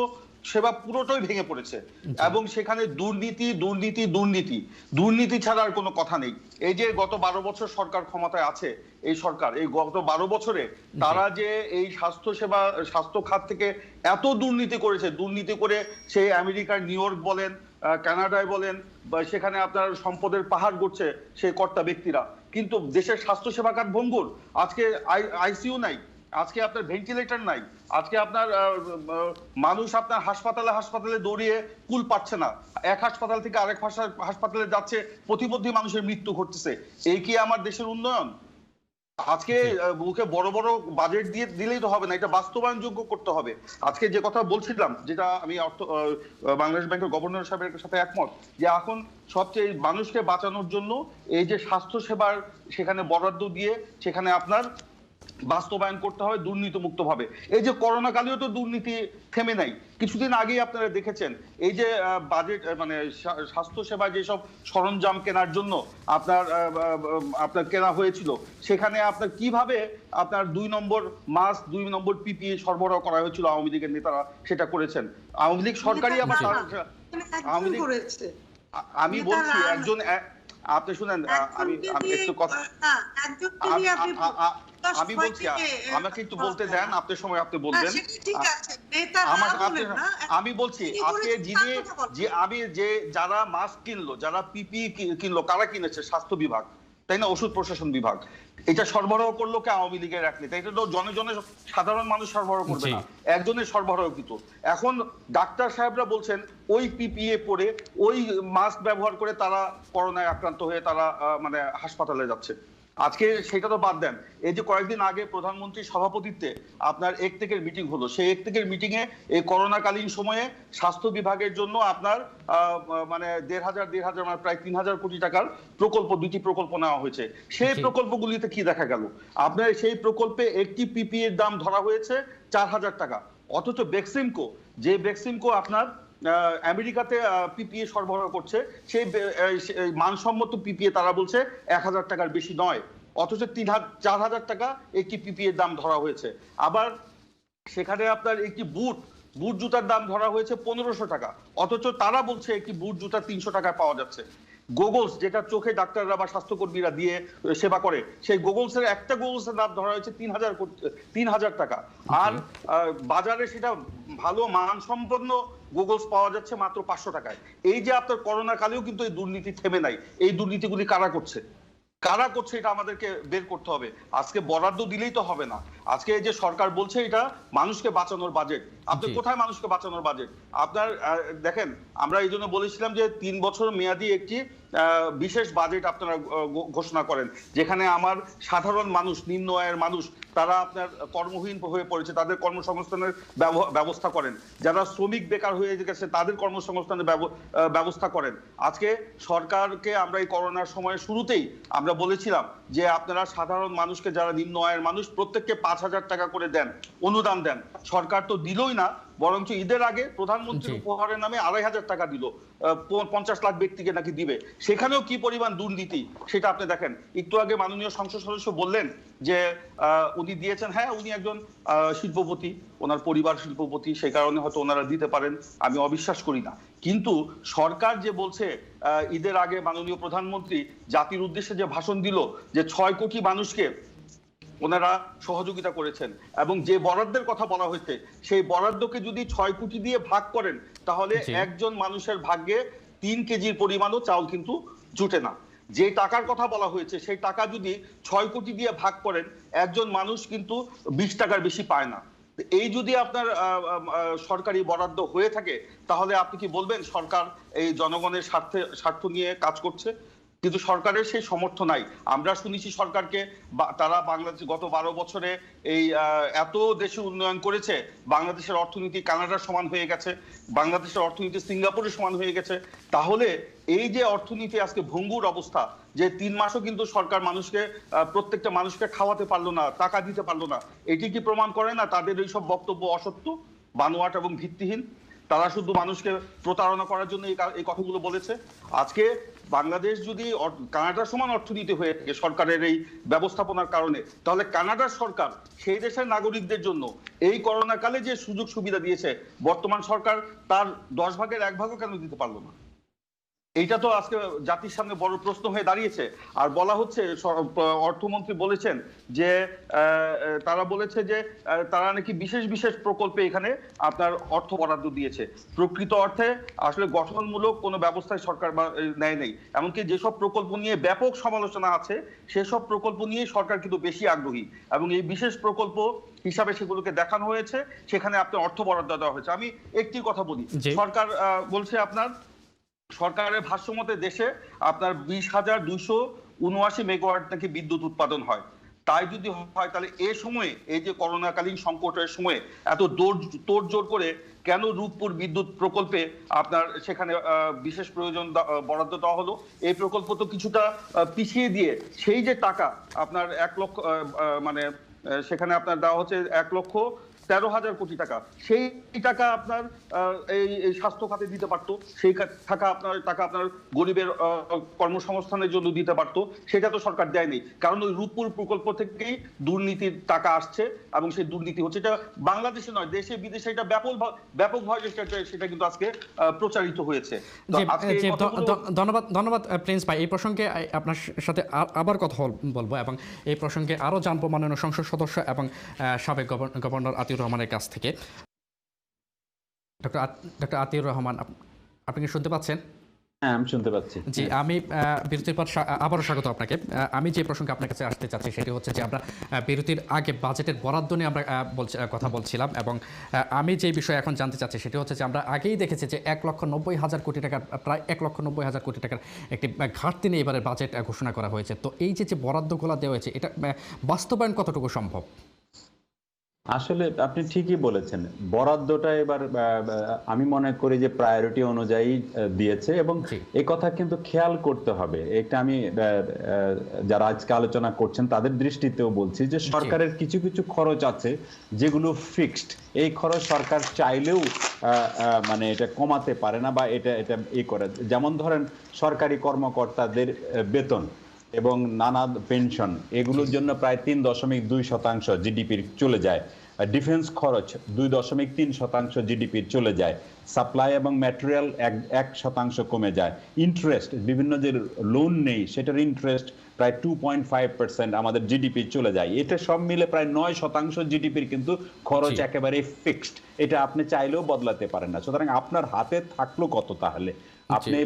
D: সেবা পুরোটাই ভেঙে পড়েছে এবং সেখানে দুর্নীতি ছাড়া আর কোনো কথা নেই। এই যে গত 12 বছর সরকার ক্ষমতায় আছে, এই সরকার এই গত 12 বছরে তারা যে এই স্বাস্থ্য খাত থেকে এত দুর্নীতি করেছে, দুর্নীতি করে সেই আমেরিকার নিউ ইয়র্ক বলেন, কানাডায় বলেন, বা সেখানে আপনার সম্পদের পাহাড় গড়ছে সেই কর্তা ব্যক্তিরা, কিন্তু দেশের স্বাস্থ্য সেবা খাত ভঙ্গুর। আজকে আইসিইউ নাই, আজকে আপনার ভেন্টিলেটর নাই, আজকে আপনার মানুষ আপনার হাসপাতালে দৌড়িয়ে কুল পাচ্ছে না, এক হাসপাতাল থেকে আরেক হাসপাতালে যাচ্ছে, প্রতিমধ্যে মানুষের মৃত্যু ঘটতেছে। এই কি আমার দেশের উন্নয়ন? আজকে মুখে বড় বড় বাজেট দিলেই তো হবে না, এটা বাস্তবায়নযোগ্য করতে হবে। আজকে যে কথা বলছিলাম, যেটা আমি বাংলাদেশ ব্যাংকের গভর্নর সাহেবের সাথে একমত, যে এখন সবচেয়ে মানুষকে বাঁচানোর জন্য এই যে স্বাস্থ্য সেবার সেখানে বরাদ্দ দিয়ে সেখানে আপনার বাস্তবায়ন করতে হয় দুর্নীতিমুক্ত ভাবে। এই যে করোনা কালেও তো দুর্নীতি থেমে নাই। কিছুদিন আগেই আপনারা দেখেছেন এই যে বাজেট মানে স্বাস্থ্য সেবায় যেসব সরঞ্জাম কেনার জন্য আপনার কেনা হয়েছিল, সেখানে আপনার কিভাবে আপনার 2 নম্বর মাস্ক, 2 নম্বর পিপিই সরবরাহ করা হয়েছিল, আওয়ামী লীগের নেতারা সেটা করেছেন। আওয়ামী লীগ সরকারই আবার আওয়ামী লীগ, আমি বলছি একজন, আপনি শুনেন, আমি একটু কথা, আমি বলছি আমাকে একটু বলতে দেন, আপনার সময় আপনি বলবেন। আমি বলছি আজকে যারা মাস্ক কিনলো, যারা পিপিই কিনলো, কারা কিনেছে? স্বাস্থ্য বিভাগ, তাই না? ওষুধ প্রশাসন বিভাগ। এটা সরবরাহ করলো কে? আওয়ামী লীগের এক নেতা। এটা তো জনে সাধারণ মানুষ সরবরাহ করবে না, একজনের সরবরাহকৃত। এখন ডাক্তার সাহেবরা বলছেন ওই পিপিই পরে, ওই মাস্ক ব্যবহার করে তারা করোনায় আক্রান্ত হয়ে তারা মানে হাসপাতালে যাচ্ছে। আজকে সেটা তো বাদ দেন, এই যে কয়েকদিন আগে প্রধানমন্ত্রীর সভাপতিত্বে আপনার একটেকের মিটিং হলো, সেই একটেকের মিটিং এ এই করোনাকালীন সময়ে স্বাস্থ্য বিভাগের জন্য আপনার মানে 1,500 মানে প্রায় 3,000 কোটি টাকার প্রকল্প, 2টি প্রকল্প নেওয়া হয়েছে। সেই প্রকল্পগুলিতে কি দেখা গেল? আপনার সেই প্রকল্পে একটি পিপিই এর দাম ধরা হয়েছে 4,000 টাকা, অথচ বেক্সিমকো আপনার আমেরিকাতে পিপিই সরবরাহ করছে, সেই মানসম্মত পিপিই তারা বলছে 1,000 টাকার বেশি নয়, অথচ 4,000 টাকা একটি পিপিই এর দাম ধরা হয়েছে। আবার সেখানে আপনার একটি বুট বুট জুতার দাম ধরা হয়েছে 1500 টাকা, অথচ তারা বলছে একটি বুট জুতা 300 টাকায় পাওয়া যাচ্ছে। গোগলস, যেটা চোখে ডাক্তাররা বা স্বাস্থ্যকর্মীরা দিয়ে সেবা করে, সেই গোগলসের একটা গোগলসের দাম ধরা হয়েছে 3000 টাকা। আর বাজারে সেটা ভালো মানসম্পন্ন গোগলস পাওয়া যাচ্ছে মাত্র 500 টাকায়। এই যে আপনার করোনা কালেও কিন্তু এই দুর্নীতি থেমে নাই। এই দুর্নীতিগুলি কারা করছে এটা আমাদেরকে বের করতে হবে। আজকে বরাদ্দ দিলেই তো হবে না। আজকে এই যে সরকার বলছে এটা মানুষকে বাঁচানোর বাজেট, আপনি কোথায় মানুষকে বাঁচানোর বাজেট? আপনার দেখেন, আমরা এই জন্য বলেছিলাম যে 3 বছর মেয়াদী একটি বিশেষ বাজেট আপনারা ঘোষণা করেন, যেখানে আমার সাধারণ মানুষ, নিম্ন আয়ের মানুষ, তারা আপনার কর্মহীন হয়ে পড়েছে, তাদের কর্মসংস্থানের ব্যবস্থা করেন। যারা শ্রমিক বেকার হয়ে গেছে তাদের কর্মসংস্থানের ব্যবস্থা করেন। আজকে সরকারকে আমরা এই করোনার সময় শুরুতেই আমরা বলেছিলাম যে আপনারা সাধারণ মানুষকে, যারা নিম্ন আয়ের মানুষ, প্রত্যেককে 5000 টাকা করে দেন, অনুদান দেন। সরকার তো দিলই না, বরঞ্চ ঈদের আগে প্রধানমন্ত্রীর উপহারের নামে 2500 টাকা দিল, 50 লাখ ব্যক্তিকে নাকি দিবে। সেখানেও কি পরিমাণ দুর্নীতি সেটা আপনি দেখেন। একটু আগে মাননীয় সংসদ সদস্য বললেন যে উনি দিয়েছেন, হ্যাঁ উনি একজন শিল্পপতি, ওনার পরিবার শিল্পপতি, সেই কারণে হয়তো ওনারা দিতে পারেন, আমি অবিশ্বাস করি না। কিন্তু সরকার যে বলছে, ঈদের আগে মাননীয় প্রধানমন্ত্রী জাতির উদ্দেশ্যে যে ভাষণ দিল যে 6 কোটি মানুষকে ওনারা সহযোগিতা করেছেন, এবং যে বরাদ্দের কথা বলা হয়েছে সেই বরাদ্দকে যদি 6 কোটি দিয়ে ভাগ করেন, তাহলে একজন মানুষের ভাগ্যে 3 কেজির পরিমাণও চাউল কিন্তু জুটে না। যে টাকার কথা বলা হয়েছে সেই টাকা যদি 6 কোটি দিয়ে ভাগ করেন, একজন মানুষ কিন্তু 20 টাকার বেশি পায় না। এই যদি আপনার সরকারি বরাদ্দ হয়ে থাকে, তাহলে আপনি কি বলবেন সরকার এই জনগণের স্বার্থ নিয়ে কাজ করছে? কিন্তু সরকারের সেই সমর্থ নাই। আমরা শুনেছি সরকারকে, তারা বাংলাদেশ গত 12 বছরে এই এত দেশে উন্নয়ন করেছে, বাংলাদেশের অর্থনীতি কানাডার সমান হয়ে গেছে, বাংলাদেশের অর্থনীতি সিঙ্গাপুরের সমান হয়ে গেছে। তাহলে এই যে অর্থনীতি আজকে ভঙ্গুর অবস্থা, যে 3 মাসও কিন্তু সরকার মানুষকে, প্রত্যেকটা মানুষকে খাওয়াতে পারলো না, টাকা দিতে পারলো না, এটি কি প্রমাণ করে না তাদের এইসব বক্তব্য অসত্য, বানোয়াট এবং ভিত্তিহীন? তারা শুধু মানুষকে প্রতারণা করার জন্য এই কথাগুলো বলেছে। আজকে বাংলাদেশ যদি কানাডার সমান অর্থনীতি হয়ে থাকে সরকারের এই ব্যবস্থাপনার কারণে, তাহলে কানাডার সরকার সেই দেশের নাগরিকদের জন্য এই করোনা কালে যে সুযোগ সুবিধা দিয়েছে, বর্তমান সরকার তার 10 ভাগের 1 ভাগও কেন দিতে পারলো না? এইটা তো আজকে জাতির সামনে বড় প্রশ্ন হয়ে দাঁড়িয়েছে। আর বলা হচ্ছে, অর্থমন্ত্রী বলেছেন যে তারা বলেছে যে তারা নাকি বিশেষ প্রকল্পে এখানে আপনার অর্থ বরাদ্দ দিয়েছে। প্রকৃত অর্থে আসলে গঠনমূলক কোনো ব্যবস্থায় সরকার নেয় নেই। এমনকি যেসব প্রকল্প নিয়ে ব্যাপক সমালোচনা আছে, সেসব প্রকল্প নিয়ে সরকার কিন্তু বেশি আগ্রহী, এবং এই বিশেষ প্রকল্প হিসাবে সেগুলোকে দেখানো হয়েছে, সেখানে আপনার অর্থ বরাদ্দ দেওয়া হয়েছে। আমি একটি কথা বলি, সরকার বলছে আপনার সরকারের ভাষ্যমতে দেশে আপনার 20,279 মেগাওয়াট নাকি বিদ্যুৎ উৎপাদন হয়। তাই যদি হয়, তাহলে এই সময়ে, এই যে করোনাকালীন সংকটের সময়ে এত তোড়জোড় করে কেন রূপপুর বিদ্যুৎ প্রকল্পে আপনার সেখানে বিশেষ প্রয়োজন বরাদ্দ দেওয়া হলো? এই প্রকল্প তো কিছুটা পিছিয়ে দিয়ে সেই যে টাকা আপনার 1 লক্ষ, মানে সেখানে আপনার দেওয়া হচ্ছে 1,13,000 কোটি টাকা, সেই টাকা আপনার এই স্বাস্থ্য খাতে দিতে পারতো, সেই টাকা আপনার গরিবের কর্মসংস্থানের জন্য দিতে পারতো। সেটা তো সরকার দেয়নি, কারণ ওই রূপপুর প্রকল্প থেকেই দুর্নীতির টাকা আসছে, এবং সেই দুর্নীতি হচ্ছে, এটা বাংলাদেশে নয়, দেশে বিদেশে এটা ব্যাপকভাবে সেটা কিন্তু আজকে প্রচারিত হয়েছে।
A: ধন্যবাদ প্রিন্স ভাই। এই প্রসঙ্গে আপনার সাথে আবার কথা বলবো, এবং এই প্রসঙ্গে আরো জানবো মাননীয় সংসদ সদস্য এবং সাবেক গভর্নর আতিউর রহমানের কাছ থেকে। ডক্টর আতিউর রহমান, আপনি কি শুনতে পাচ্ছেন?
B: হ্যাঁ, আমি শুনতে পাচ্ছি।
A: জি, আমি বিরতির পর আবারও স্বাগত আপনাকে। আমি যে প্রসঙ্গে আপনার কাছে আসতে চাচ্ছি সেটি হচ্ছে যে আমরা বিরতির আগে বাজেটের বরাদ্দ নিয়ে আমরা কথা বলছিলাম, এবং আমি যে বিষয়ে এখন জানতে চাচ্ছি সেটি হচ্ছে যে আমরা আগেই দেখেছি যে 1,90,000 কোটি টাকার, প্রায় 1,90,000 কোটি টাকার একটি ঘাটতি নিয়ে এবারে বাজেট ঘোষণা করা হয়েছে। তো এই যে বরাদ্দগুলো দেওয়া হয়েছে, এটা বাস্তবায়ন কতটুকু সম্ভব?
B: আসলে আপনি ঠিকই বলেছেন, বরাদ্দটা এবার আমি মনে করি যে প্রায়োরিটি অনুযায়ী দিয়েছে, এবং এই কথা কিন্তু খেয়াল করতে হবে। এটা আমি যারা আজকে আলোচনা করছেন তাদের দৃষ্টিতেও বলছি যে সরকারের কিছু কিছু খরচ আছে যেগুলো ফিক্সড। এই খরচ সরকার চাইলেও মানে এটা কমাতে পারে না, বা এটা করে। যেমন ধরেন সরকারি কর্মকর্তাদের বেতন এবং নানা পেনশন, এগুলোর জন্য প্রায় 3.2% জিডিপির চলে যায়। ডিফেন্স খরচ 2.3% জিডিপির চলে যায়, সাপ্লাই এবং ম্যাটেরিয়াল 1% কমে যায়, ইন্টারেস্ট বিভিন্ন যে লোন নেই সেটার ইন্টারেস্ট প্রায় 2.5% আমাদের জিডিপি চলে যায়। এটা সব মিলে প্রায় 9% জিডিপির কিন্তু খরচ একেবারে ফিক্সড, এটা আপনি চাইলেও বদলাতে পারেন না। সুতরাং আপনার হাতে থাকলো কত তাহলে? আপনি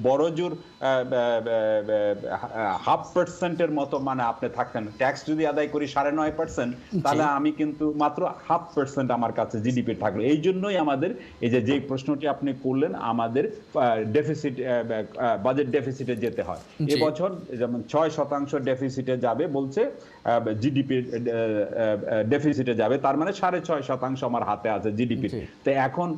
B: বড় জোর 0.5% মতো মানে আপনি থাকতেন, ট্যাক্স যদি আদায় করি 9.5%, তাহলে আমি কিন্তু মাত্র 0.5% আমার কাছে জিডিপি থাকলো। এই জন্যই আমাদের এই যে প্রশ্নটি আপনি করলেন, আমাদের ডেফিসিট, বাজেট ডেফিসিটে যেতে হয়। এবছর যেমন 6% ডেফিসিটে যাবে বলছে, জিডিপি ডেফিসিটে যাবে, তার মানে 6.5% আমার হাতে আছে জিডিপি। তো এখন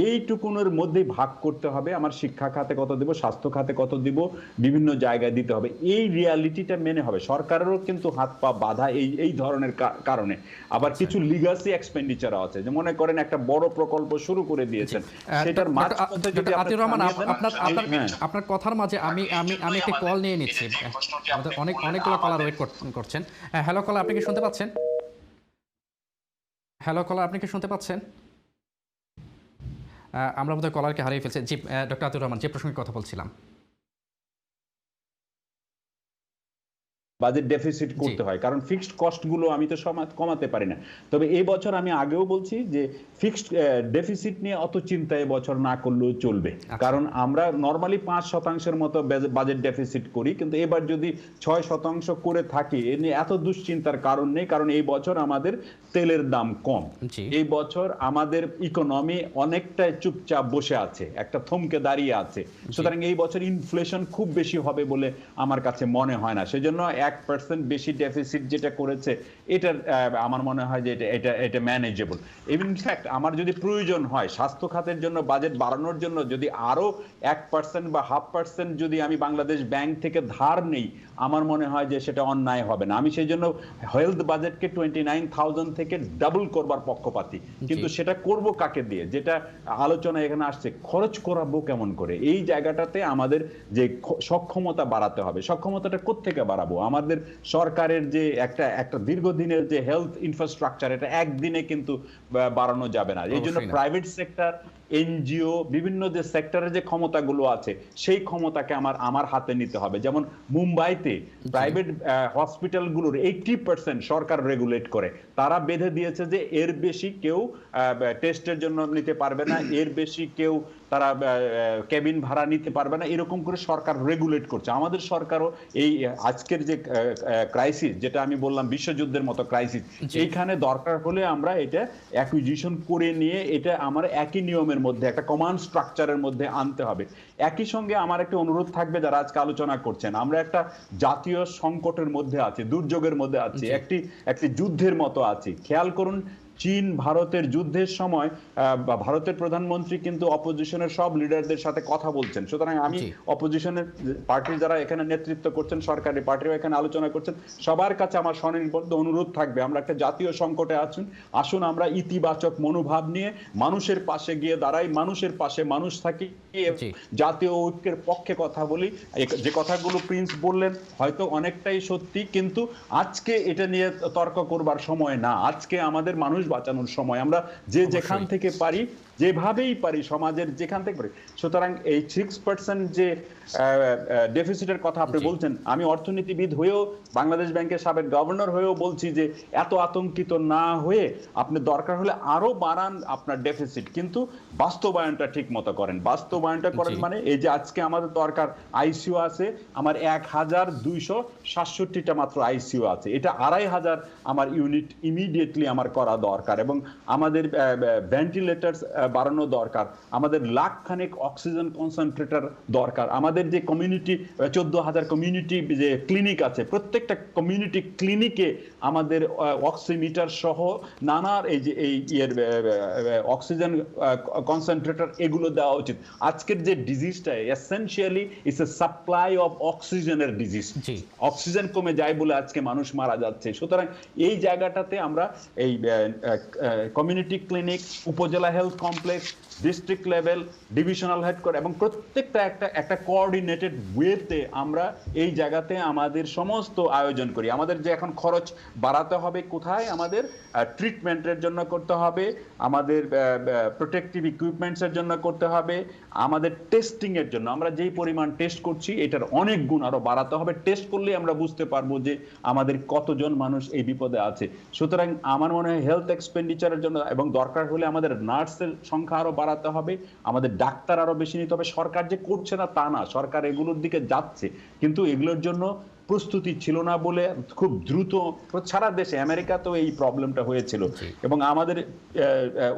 B: এইটুকুনের মধ্যে ভাগ করতে হবে, আমার শিক্ষা খাতে কত দিব, স্বাস্থ্য খাতে কত দিব, বিভিন্ন জায়গায় দিতে হবে। এই রিয়ালিটিটা মেনে হবে। সরকারেরও কিন্তু হাত পা বাঁধা এই ধরনের কারণে। আবার কিছু লিগাসি এক্সপেন্ডিচার আছে, যে মনে করেন একটা বড় প্রকল্প শুরু করে দিয়েছেন, সেটার মাঝপথে যদি
A: আতিউর রহমান, আপনার কথার মাঝে আমি একটা কল নিয়ে নিচ্ছি। আমাদের অনেকগুলো কলার ওয়েট করছেন। হ্যালো কলার, আপনি কি শুনতে পাচ্ছেন? হ্যালো কলার, আপনি কি শুনতে পাচ্ছেন? আমরা বোধহয় কলারকে হারিয়ে ফেলছি। জি ডক্টর আতিউর রহমান, যে প্রসঙ্গে কথা বলছিলাম।
B: বাজেট ডেফিসিট করতে হয়, কারণ ফিক্সড কস্টগুলো আমি তো কমাতে পারি না। তবে এই বছর আমি আগেও বলছি যে ফিক্সড ডেফিসিট নিয়ে অত চিন্তা এবছর না করলেও চলবে, কারণ আমরা নর্মালি 5% মতো বাজেট ডেফিসিট করি, কিন্তু এবার যদি 6% করে থাকি, এ নিয়ে এত দুশ্চিন্তার কারণ নেই। কারণ এই বছর আমাদের তেলের দাম কম, এই বছর আমাদের ইকোনমি অনেকটাই চুপচাপ বসে আছে, একটা থমকে দাঁড়িয়ে আছে। সুতরাং এই বছর ইনফ্লেশন খুব বেশি হবে বলে আমার কাছে মনে হয় না। সেজন্য 1% বেশি ডেফিসিট যেটা করেছে, এটা আমার মনে হয় যে এটা ম্যানেজেবল। ইনফ্যাক্ট আমার যদি প্রয়োজন হয় স্বাস্থ্য খাতের জন্য বাজেট বাড়ানোর জন্য, যদি আরো 1% বা 0.5% যদি আমি বাংলাদেশ ব্যাংক থেকে ধার নেই, আমার মনে হয় যে সেটা অন্যায় হবে না। আমি সেই জন্য হেলথ বাজেটকে 29,000 থেকে ডাবল করবার পক্ষপাতী, কিন্তু সেটা করব কাকে দিয়ে? যেটা আলোচনা এখানে আসছে, খরচ করাবো কেমন করে? এই জায়গাটাতে আমাদের যে সক্ষমতা বাড়াতে হবে। সক্ষমতাটা কোত্থেকে বাড়াবো? আমাদের সরকারের যে একটা দীর্ঘদিনের যে হেলথ ইনফ্রাস্ট্রাকচার, এটা একদিনে কিন্তু বাড়ানো যাবে না। এই জন্য প্রাইভেট সেক্টর, এনজিও, বিভিন্ন যে সেক্টরের যে ক্ষমতাগুলো আছে, সেই ক্ষমতাকে আমার হাতে নিতে হবে। যেমন মুম্বাইতে প্রাইভেট হসপিটালগুলোর 80% সরকার রেগুলেট করে। তারা বেঁধে দিয়েছে যে এর বেশি কেউ টেস্টের জন্য নিতে পারবে না, এর বেশি কেউ তারা কেবিন ভাড়া নিতে পারবে না, এরকম করে সরকার রেগুলেট করছে। আমাদের সরকারও এই আজকের যে ক্রাইসিস, যেটা আমি বললাম বিশ্বযুদ্ধের মতো ক্রাইসিস, এইখানে দরকার হলে আমরা এটা অ্যাকুইজিশন করে নিয়ে এটা আমার একই নিয়মের মধ্যে, একটা কমান্ড স্ট্রাকচারের মধ্যে আনতে হবে। একই সঙ্গে আমার একটা অনুরোধ থাকবে, যারা আজকে আলোচনা করছেন, আমরা একটা জাতীয় সংকটের মধ্যে আছি, দুর্যোগের মধ্যে আছি, একটি যুদ্ধের মতো আছি। খেয়াল করুন, চীন ভারতের যুদ্ধের সময় ভারতের প্রধানমন্ত্রী কিন্তু অপোজিশনের সব লিডারদের সাথে কথা বলছেন। সুতরাং আমি অপোজিশনের পার্টির যারা এখানে নেতৃত্ব করছেন, সরকারি পার্টিও এখানে আলোচনা করছেন, সবার কাছে আমার স্বনির্বদ্ধ অনুরোধ থাকবে, আমরা একটা জাতীয় সংকটে আসুন আমরা ইতিবাচক মনোভাব নিয়ে মানুষের পাশে গিয়ে দাঁড়াই, মানুষের পাশে মানুষ থাকি, জাতীয় ঐক্যের পক্ষে কথা বলি। যে কথাগুলো প্রিন্স বললেন হয়তো অনেকটাই সত্যি, কিন্তু আজকে এটা নিয়ে তর্ক করবার সময় না। আজকে আমাদের মানুষ বাঁচানোর সময়। আমরা যেখান থেকে পারি, যেভাবেই পারি, সমাজের যেখান থেকে পারি। সুতরাং এই 6% যে ডেফিসিটের কথা আপনি বলছেন, আমি অর্থনীতিবিদ হয়েও, বাংলাদেশ ব্যাংকের সাবেক গভর্নর হয়েও বলছি যে এত আতঙ্কিত না হয়ে আপনি দরকার হলে আরো বাড়ান আপনার ডেফিসিট, কিন্তু বাস্তবায়নটা ঠিক মতো করেন। বাস্তবায়নটা করেন মানে এই যে আজকে আমাদের দরকার আইসিইউ আছে, আমার 1267টা মাত্র আইসিইউ আছে, এটা 2500 আমার ইউনিট ইমিডিয়েটলি আমার করা দরকার, এবং আমাদের ভেন্টিলেটর বাড়ানো দরকার, আমাদের লাখখানেক অক্সিজেন কনসেন্ট্রেটর দরকার, আমাদের যে কমিউনিটি 14,000 কমিউনিটি যে ক্লিনিক আছে, প্রত্যেকটা কমিউনিটি ক্লিনিকে আমাদের অক্সিমিটার সহ নানা এই যে অক্সিজেন কনসেন্ট্রেটর এগুলো দেওয়া উচিত। আজকের যে ডিজিজটা essentially it's a supply of অক্সিজেনের ডিজিজ। অক্সিজেন কমে যায় বলে আজকে মানুষ মারা যাচ্ছে। সুতরাং এই জায়গাটাতে আমরা এই কমিউনিটি ক্লিনিক, উপজেলা health complex, district level, divisional headquarter এবং প্রত্যেকটা একটা কোঅর্ডিনেটেড ওয়েতে আমরা এই জায়গাতে আমাদের সমস্ত আয়োজন করি। আমাদের যে এখন খরচ বাড়াতে হবে কোথায়, আমাদের ট্রিটমেন্টের জন্য করতে হবে, আমাদের প্রোটেক্টিভ ইকুইপমেন্টসের জন্য করতে হবে, আমাদের টেস্টিং এর জন্য আমরা যেই পরিমাণ টেস্ট করছি এটার অনেক গুণ আরো বাড়াতে হবে। টেস্ট করলে আমরা বুঝতে পারবো যে আমাদের কতজন মানুষ এই বিপদে আছে। সুতরাং আমার মনে হয় হেলথ এক্সপেন্ডিচারের জন্য এবং দরকার হলে আমাদের নার্সের সংখ্যা আরো বাড়াতে হবে, আমাদের ডাক্তার আরো বেশি নিতে হবে। সরকার যে করছে না তা না, সরকার এগুলোর দিকে যাচ্ছে, কিন্তু এগুলোর জন্য প্রস্তুতি ছিল না বলে খুব দ্রুত সারা দেশে, আমেরিকাতেও এই প্রবলেমটা হয়েছিল। এবং আমাদের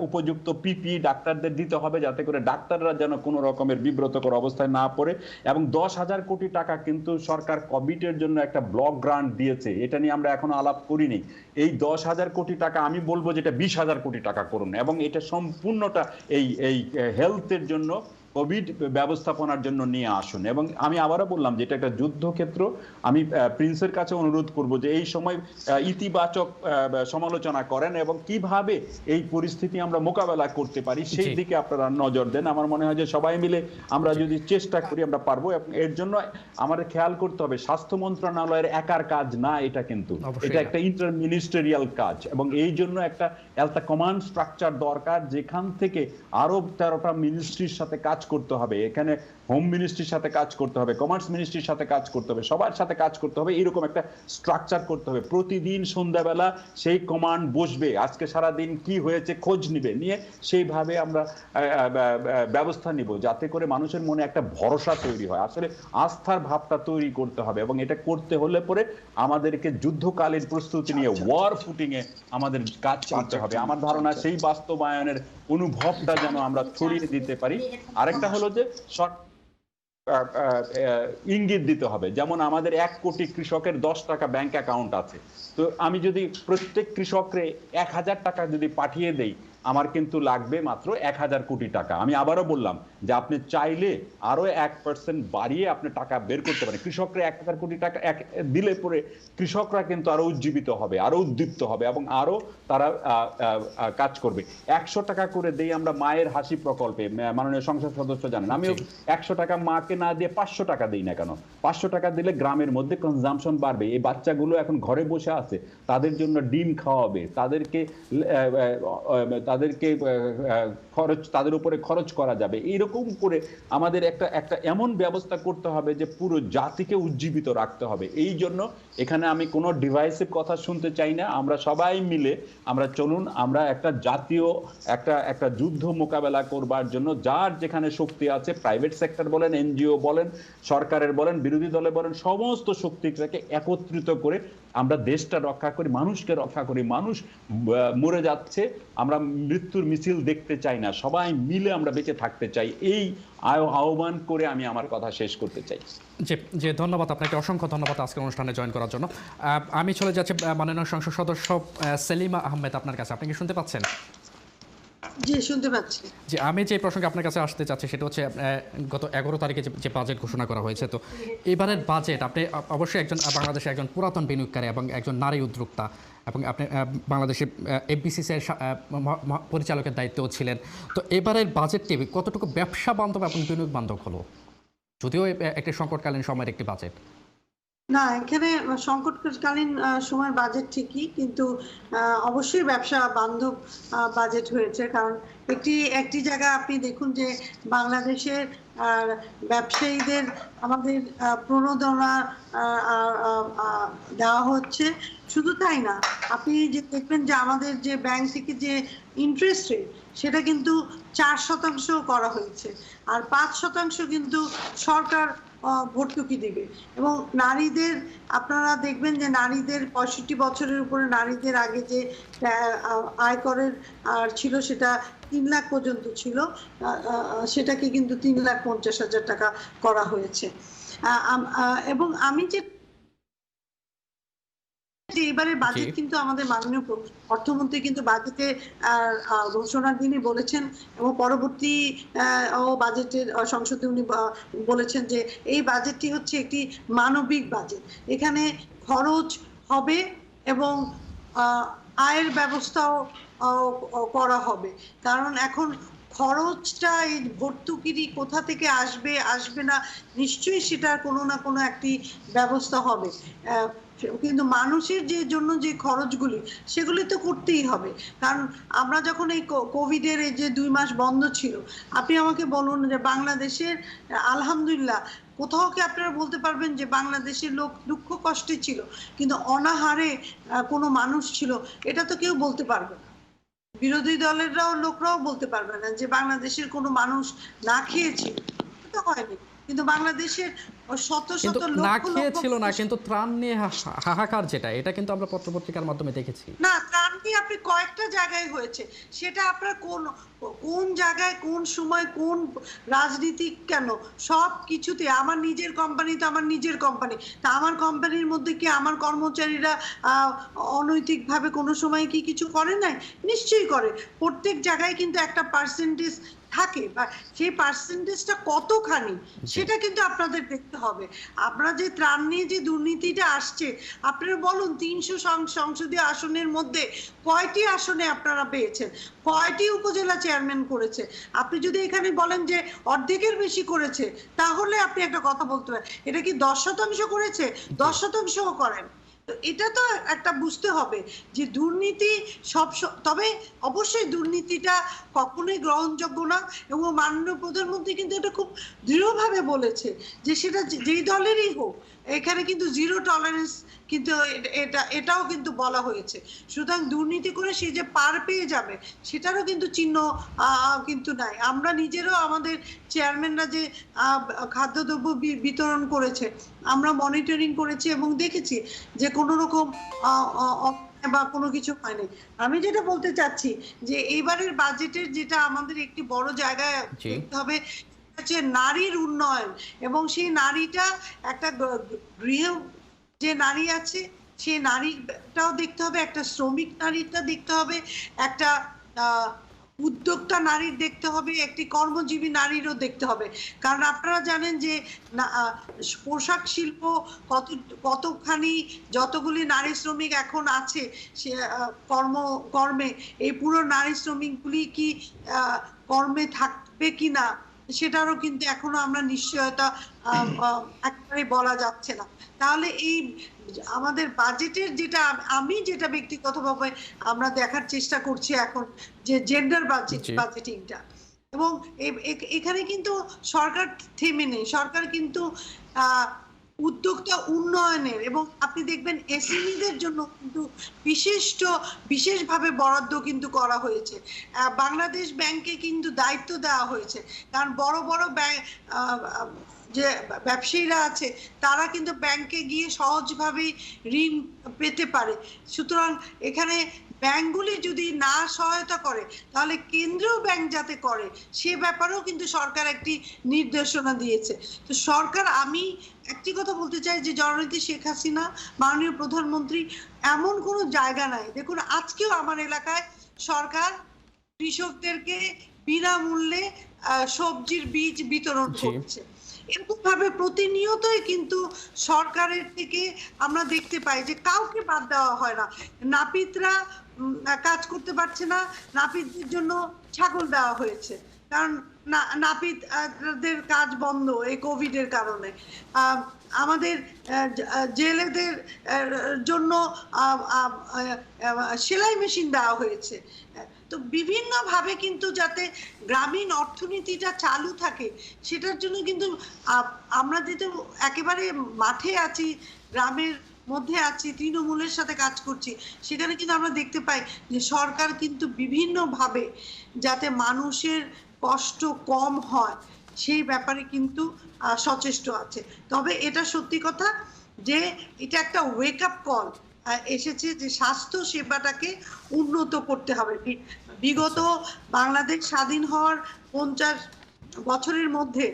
B: উপযুক্ত পিপি ডাক্তারদের দিতে হবে যাতে করে ডাক্তাররা যেন কোনো রকমের বিব্রতকর অবস্থায় না পড়ে। এবং 10,000 কোটি টাকা কিন্তু সরকার কোভিডের জন্য একটা ব্লক গ্রান্ট দিয়েছে, এটা নিয়ে আমরা এখনো আলাপ করিনি। এই 10,000 কোটি টাকা আমি বলবো যেটা 20,000 কোটি টাকা করুন এবং এটা সম্পূর্ণটা এই হেলথের জন্য, কোভিড ব্যবস্থাপনার জন্য নিয়ে আসুন। এবং আমি আবারও বললাম যে এটা একটা যুদ্ধক্ষেত্র। আমি প্রিন্সের কাছে অনুরোধ করব যে এই সময় ইতিবাচক সমালোচনা করেন এবং কিভাবে এই পরিস্থিতি আমরা মোকাবেলা করতে পারি সেই দিকে আপনারা নজর দেন। আমার মনে হয় যে সবাই মিলে আমরা যদি চেষ্টা করি আমরা পারবো। এর জন্য আমাদের খেয়াল করতে হবে স্বাস্থ্য মন্ত্রণালয়ের একার কাজ না এটা, কিন্তু এটা একটা ইন্টার মিনিস্টেরিয়াল কাজ এবং এই জন্য একটা কমান্ড স্ট্রাকচার দরকার যেখান থেকে আরো 13টা মিনিস্ট্রির সাথে কাজ করতে হবে। এখানে হোম মিনিস্ট্রির সাথে কাজ করতে হবে, কমার্স মিনিস্ট্রির সাথে কাজ করতে হবে, সবার সাথে কাজ করতে হবে। এরকম একটা স্ট্রাকচার করতে হবে। প্রতিদিন সন্ধ্যাবেলা সেই কমান্ড বসবে, আজকে সারা দিন কি হয়েছে খোঁজ নিয়ে সেইভাবে আমরা ব্যবস্থা নিব যাতে করে মানুষের মনে একটা ভরসা তৈরি হয়। আসলে আস্থার ভাবটা তৈরি করতে হবে এবং এটা করতে হলে পরে আমাদেরকে যুদ্ধকালীন প্রস্তুতি নিয়ে ওয়ার ফুটিং এ আমাদের কাজ করতে হবে। আমার ধারণা সেই বাস্তবায়নের অনুভবটা যেন আমরা ছড়িয়ে দিতে পারি। আরেকটা হলো যে ইঙ্গিত দিতে হবে, যেমন আমাদের 1 কোটি কৃষকের 10 টাকা ব্যাংক অ্যাকাউন্ট আছে, তো আমি যদি প্রত্যেক কৃষকরে 1,000 টাকা যদি পাঠিয়ে দেই আমার কিন্তু লাগবে মাত্র 1,000 কোটি টাকা। আমি আবারও বললাম যে আপনি চাইলে আরো 1% বাড়িয়ে আপনি টাকা বের করতে পারেন। কৃষকরা 1,000 কোটি টাকা দিলে পরে কৃষকরা কিন্তু আরো উজ্জীবিত হবে, আরো উদ্দীপ্ত হবে এবং আরো তারা কাজ করবে। 100 টাকা করে দেই আমরা মায়ের হাসি প্রকল্পে, মাননীয় সংসদ সদস্য জানেন। আমিও 100 টাকা মাকে না দিয়ে 500 টাকা দিই না কেন? 500 টাকা দিলে গ্রামের মধ্যে কনজাম্পশন বাড়বে। এই বাচ্চাগুলো এখন ঘরে বসে আছে, তাদের জন্য ডিম খাওয়াবে, তাদেরকে খরচ, তাদের উপরে খরচ করা যাবে। এইরকম করে আমাদের একটা এমন ব্যবস্থা করতে হবে যে পুরো জাতিকে উজ্জীবিত রাখতে হবে। এই জন্য এখানে আমি কোনো ডিভাইসের কথা শুনতে চাই না। আমরা সবাই মিলে আমরা চলুন, আমরা একটা জাতীয় একটা যুদ্ধ মোকাবেলা করবার জন্য যার যেখানে শক্তি আছে, প্রাইভেট সেক্টর বলেন, এনজিও বলেন, সরকারের বলেন, বিরোধী দলে বলেন, সমস্ত শক্তিটাকে একত্রিত করে আমরা দেশটা রক্ষা করি, মানুষকে রক্ষা করি। মানুষ মরে যাচ্ছে, আমরা মৃত্যুর মিছিল দেখতে চাই না, সবাই মিলে আমরা বেঁচে থাকতে চাই। এই আহ্বান করে আমি আমার কথা শেষ করতে চাই।
A: জি, ধন্যবাদ আপনাকে, অসংখ্য ধন্যবাদ আজকের অনুষ্ঠানে জয়েন করার জন্য। আমি চলে যাচ্ছি মাননীয় সংসদ সদস্য সেলিমা আহমেদ আপনার কাছে। আপনি কি শুনতে পাচ্ছেন?
C: জি, শুনতে পাচ্ছি।
A: জি, আমি যে প্রসঙ্গে আপনার কাছে আসতে চাচ্ছি সেটা হচ্ছে গত 11 তারিখে যে বাজেট ঘোষণা করা হয়েছে, তো এবারের বাজেট, আপনি অবশ্যই বাংলাদেশের একজন পুরাতন বিনিয়োগকারী এবং একজন নারী উদ্যোক্তা এবং আপনি বাংলাদেশের এফবিসিসিআই পরিচালকের দায়িত্বও ছিলেন। তো এবারের বাজেটটি কতটুকু ব্যবসা বান্ধব এবং বিনিয়োগ বান্ধব হলো, যদিও একটি সংকটকালীন সময়ের একটি বাজেট?
C: না, এখানে সংকটকালীন সময় বাজেট ঠিকই, কিন্তু অবশ্যই ব্যবসা বান্ধব বাজেট হয়েছে। কারণ একটি জায়গা আপনি দেখুন যে বাংলাদেশের ব্যবসায়ীদের আমাদের প্রণোদনা দেওয়া হচ্ছে। শুধু তাই না, আপনি যে দেখবেন যে আমাদের যে ব্যাংক থেকে যে ইন্টারেস্ট রেট সেটা কিন্তু 4% করা হয়েছে, আর 5% কিন্তু সরকার ভর্তুকি দিবে। এবং নারীদের, আপনারা দেখবেন যে নারীদের 65 বছরের উপরে নারীদের আগে যে আয়করের ছিল সেটা 3 লাখ পর্যন্ত ছিল, সেটাকে কিন্তু 3,50,000 টাকা করা হয়েছে। এবং আমি যে এবারের বাজেট কিন্তু আমাদের মাননীয় অর্থমন্ত্রী কিন্তু বাজেটে ঘোষণার দিনই বলেছেন এবং পরবর্তী বাজেটের সংসদে উনি বলেছেন যে এই বাজেটটি হচ্ছে একটি মানবিক বাজেট। এখানে খরচ হবে এবং আয়ের ব্যবস্থাও করা হবে। কারণ এখন খরচটা, এই ভর্তুকিটি কোথা থেকে আসবে আসবে না, নিশ্চয়ই সেটার কোনো না কোনো একটি ব্যবস্থা হবে। কিন্তু মানুষের যে জন্য যে খরচগুলি, সেগুলি তো করতেই হবে। কারণ আমরা যখন এই কোভিডের এই যে 2 মাস বন্ধ ছিল, আপনি আমাকে বলুন যে বাংলাদেশের আলহামদুলিল্লাহ কোথাও কি আপনারা বলতে পারবেন যে বাংলাদেশের লোক দুঃখ কষ্টে ছিল কিন্তু অনাহারে কোনো মানুষ ছিল? এটা তো কেউ বলতে পারবে না। বিরোধী দলেররাও লোকরাও বলতে পারবে না যে বাংলাদেশের কোনো মানুষ না খেয়েছিল। এটা হয়নি। কিন্তু বাংলাদেশের শত শত
A: না
C: লক্ষ
A: খেয়েছিল না,
C: লক্ষ
A: কিন্তু ত্রাণ নিয়ে হাহাকার যেটা, এটা কিন্তু আমরা পত্রপত্রিকার মাধ্যমে দেখেছি।
C: না, ত্রাণটি আপনি কয়েকটা জায়গায় হয়েছে, সেটা আপনার কোন জায়গায় কোন সময় কোন রাজনীতি কেন সব কিছুতে। আমার নিজের কোম্পানি তো আমার নিজের কোম্পানি, তা আমার কোম্পানির মধ্যে কি আমার কর্মচারীরা অনৈতিকভাবে কোনো সময় কি কিছু করে নাই? নিশ্চয়ই করে। প্রত্যেক জায়গায় কিন্তু একটা পার্সেন্টেজ থাকে, বা সেই পার্সেন্টেজটা কতখানি সেটা কিন্তু আপনাদের দেখতে হবে। আপনারা যে ত্রাণ নিয়ে যে দুর্নীতিটা আসছে, আপনারা বলুন 300 সংসদীয় আসনের মধ্যে কয়টি আসনে আপনারা পেয়েছেন? কয়টি উপজেলা চেয়ারম্যান করেছে? আপনি যদি এখানে বলেন যে অর্ধেকের বেশি করেছে, তাহলে আপনি একটা কথা বলতে পারেন। এটা কি 10% করেছে? 10%ও করেন। এটা তো একটা বুঝতে হবে যে দুর্নীতি তবে অবশ্যই দুর্নীতিটা কখনোই গ্রহণযোগ্য না। এবং মাননীয় প্রধানমন্ত্রী কিন্তু এটা খুব দৃঢ়ভাবে বলেছে যে সেটা যেই দলেরই হোক, এখানে কিন্তু 0 টলারেন্স কিন্তু এটাও কিন্তু বলা হয়েছে। সুতরাং দুর্নীতি করে সে যে পার পেয়ে যাবে সেটারও কিন্তু চিহ্ন কিন্তু নাই। আমরা নিজেরও আমাদের চেয়ারম্যানরা যে খাদ্যদ্রব্য বিতরণ করেছে, আমরা মনিটরিং করেছি এবং দেখেছি যে কোনো রকম বা কোনো কিছু হয়নি। আমি যেটা বলতে চাচ্ছি যে এইবারের বাজেটের যেটা আমাদের একটি বড় জায়গায় দেখতে হবে হচ্ছে নারীর উন্নয়ন। এবং সেই নারীটা একটা গৃহ যে নারী আছে সেই নারীটাও দেখতে হবে, একটা শ্রমিক নারীটা দেখতে হবে, একটা উদ্যোক্তা নারীর দেখতে হবে, একটি কর্মজীবী নারীরও দেখতে হবে। কারণ আপনারা জানেন যে পোশাক শিল্প কতখানি, যতগুলি নারী শ্রমিক এখন আছে সে কর্মে, এই পুরো নারী শ্রমিকগুলি কি কর্মে থাকবে কিনা সেটারও কিন্তু এখনো আমরা নিশ্চয়তা একেবারে বলা যাচ্ছে না। তাহলে এই আমাদের বাজেটের আমি যেটা ব্যক্তিগতভাবে আমরা দেখার চেষ্টা করছি এখন যে জেন্ডার বাজেটিংটা, এবং এখানে কিন্তু সরকার থেমে নেই। সরকার কিন্তু উদ্যোক্তা উন্নয়নের, এবং আপনি দেখবেন এসএমইদের জন্য কিন্তু বিশেষভাবে বরাদ্দ কিন্তু করা হয়েছে। বাংলাদেশ ব্যাংকে কিন্তু দায়িত্ব দেওয়া হয়েছে, কারণ বড় বড় ব্যাংক যে ব্যবসায়ীরা আছে তারা কিন্তু ব্যাংকে গিয়ে সহজভাবেই ঋণ পেতে পারে। সুতরাং এখানে ব্যাংকগুলি যদি না সহায়তা করে তাহলে কেন্দ্রীয় ব্যাংক যাতে করে সে ব্যাপারেও কিন্তু সরকার একটি নির্দেশনা দিয়েছে। তো সরকার, আমি একটি কথা বলতে চাই যে জননেত্রী শেখ হাসিনা, মাননীয় প্রধানমন্ত্রী, এমন কোনো জায়গা নাই। দেখুন আজকেও আমার এলাকায় সরকার কৃষকদেরকে বিনামূল্যে সবজির বীজ বিতরণ করছে। এরকম ভাবে প্রতিনিয়তই কিন্তু সরকারের থেকে আমরা দেখতে পাই যে কাউকে বাদ দেওয়া হয় না। নাপিতরা কাজ করতে পারছে না, নাপিতদের জন্য ছাগল দেওয়া হয়েছে, কারণ নাপিতদের কাজ বন্ধ এই কোভিডের কারণে। আমাদের জেলেদের জন্য সেলাই মেশিন দেওয়া হয়েছে। তো বিভিন্নভাবে কিন্তু যাতে গ্রামীণ অর্থনীতিটা চালু থাকে সেটার জন্য কিন্তু আমরা যেহেতু একেবারে মাঠে আছি, গ্রামের মধ্যে আছি, তৃণমূলের সাথে কাজ করছি, সেখানে কিন্তু আমরা দেখতে পাই যে সরকার কিন্তু বিভিন্নভাবে যাতে মানুষের কষ্ট কম হয় সেই ব্যাপারে কিন্তু সচেষ্ট আছে। তবে এটা সত্যি কথা যে এটা একটা ওয়েক আপ কল এসেছে যে স্বাস্থ্য সেবাটাকে উন্নত করতে হবে। বিগত বাংলাদেশ স্বাধীন হওয়ার 50 বছরের মধ্যে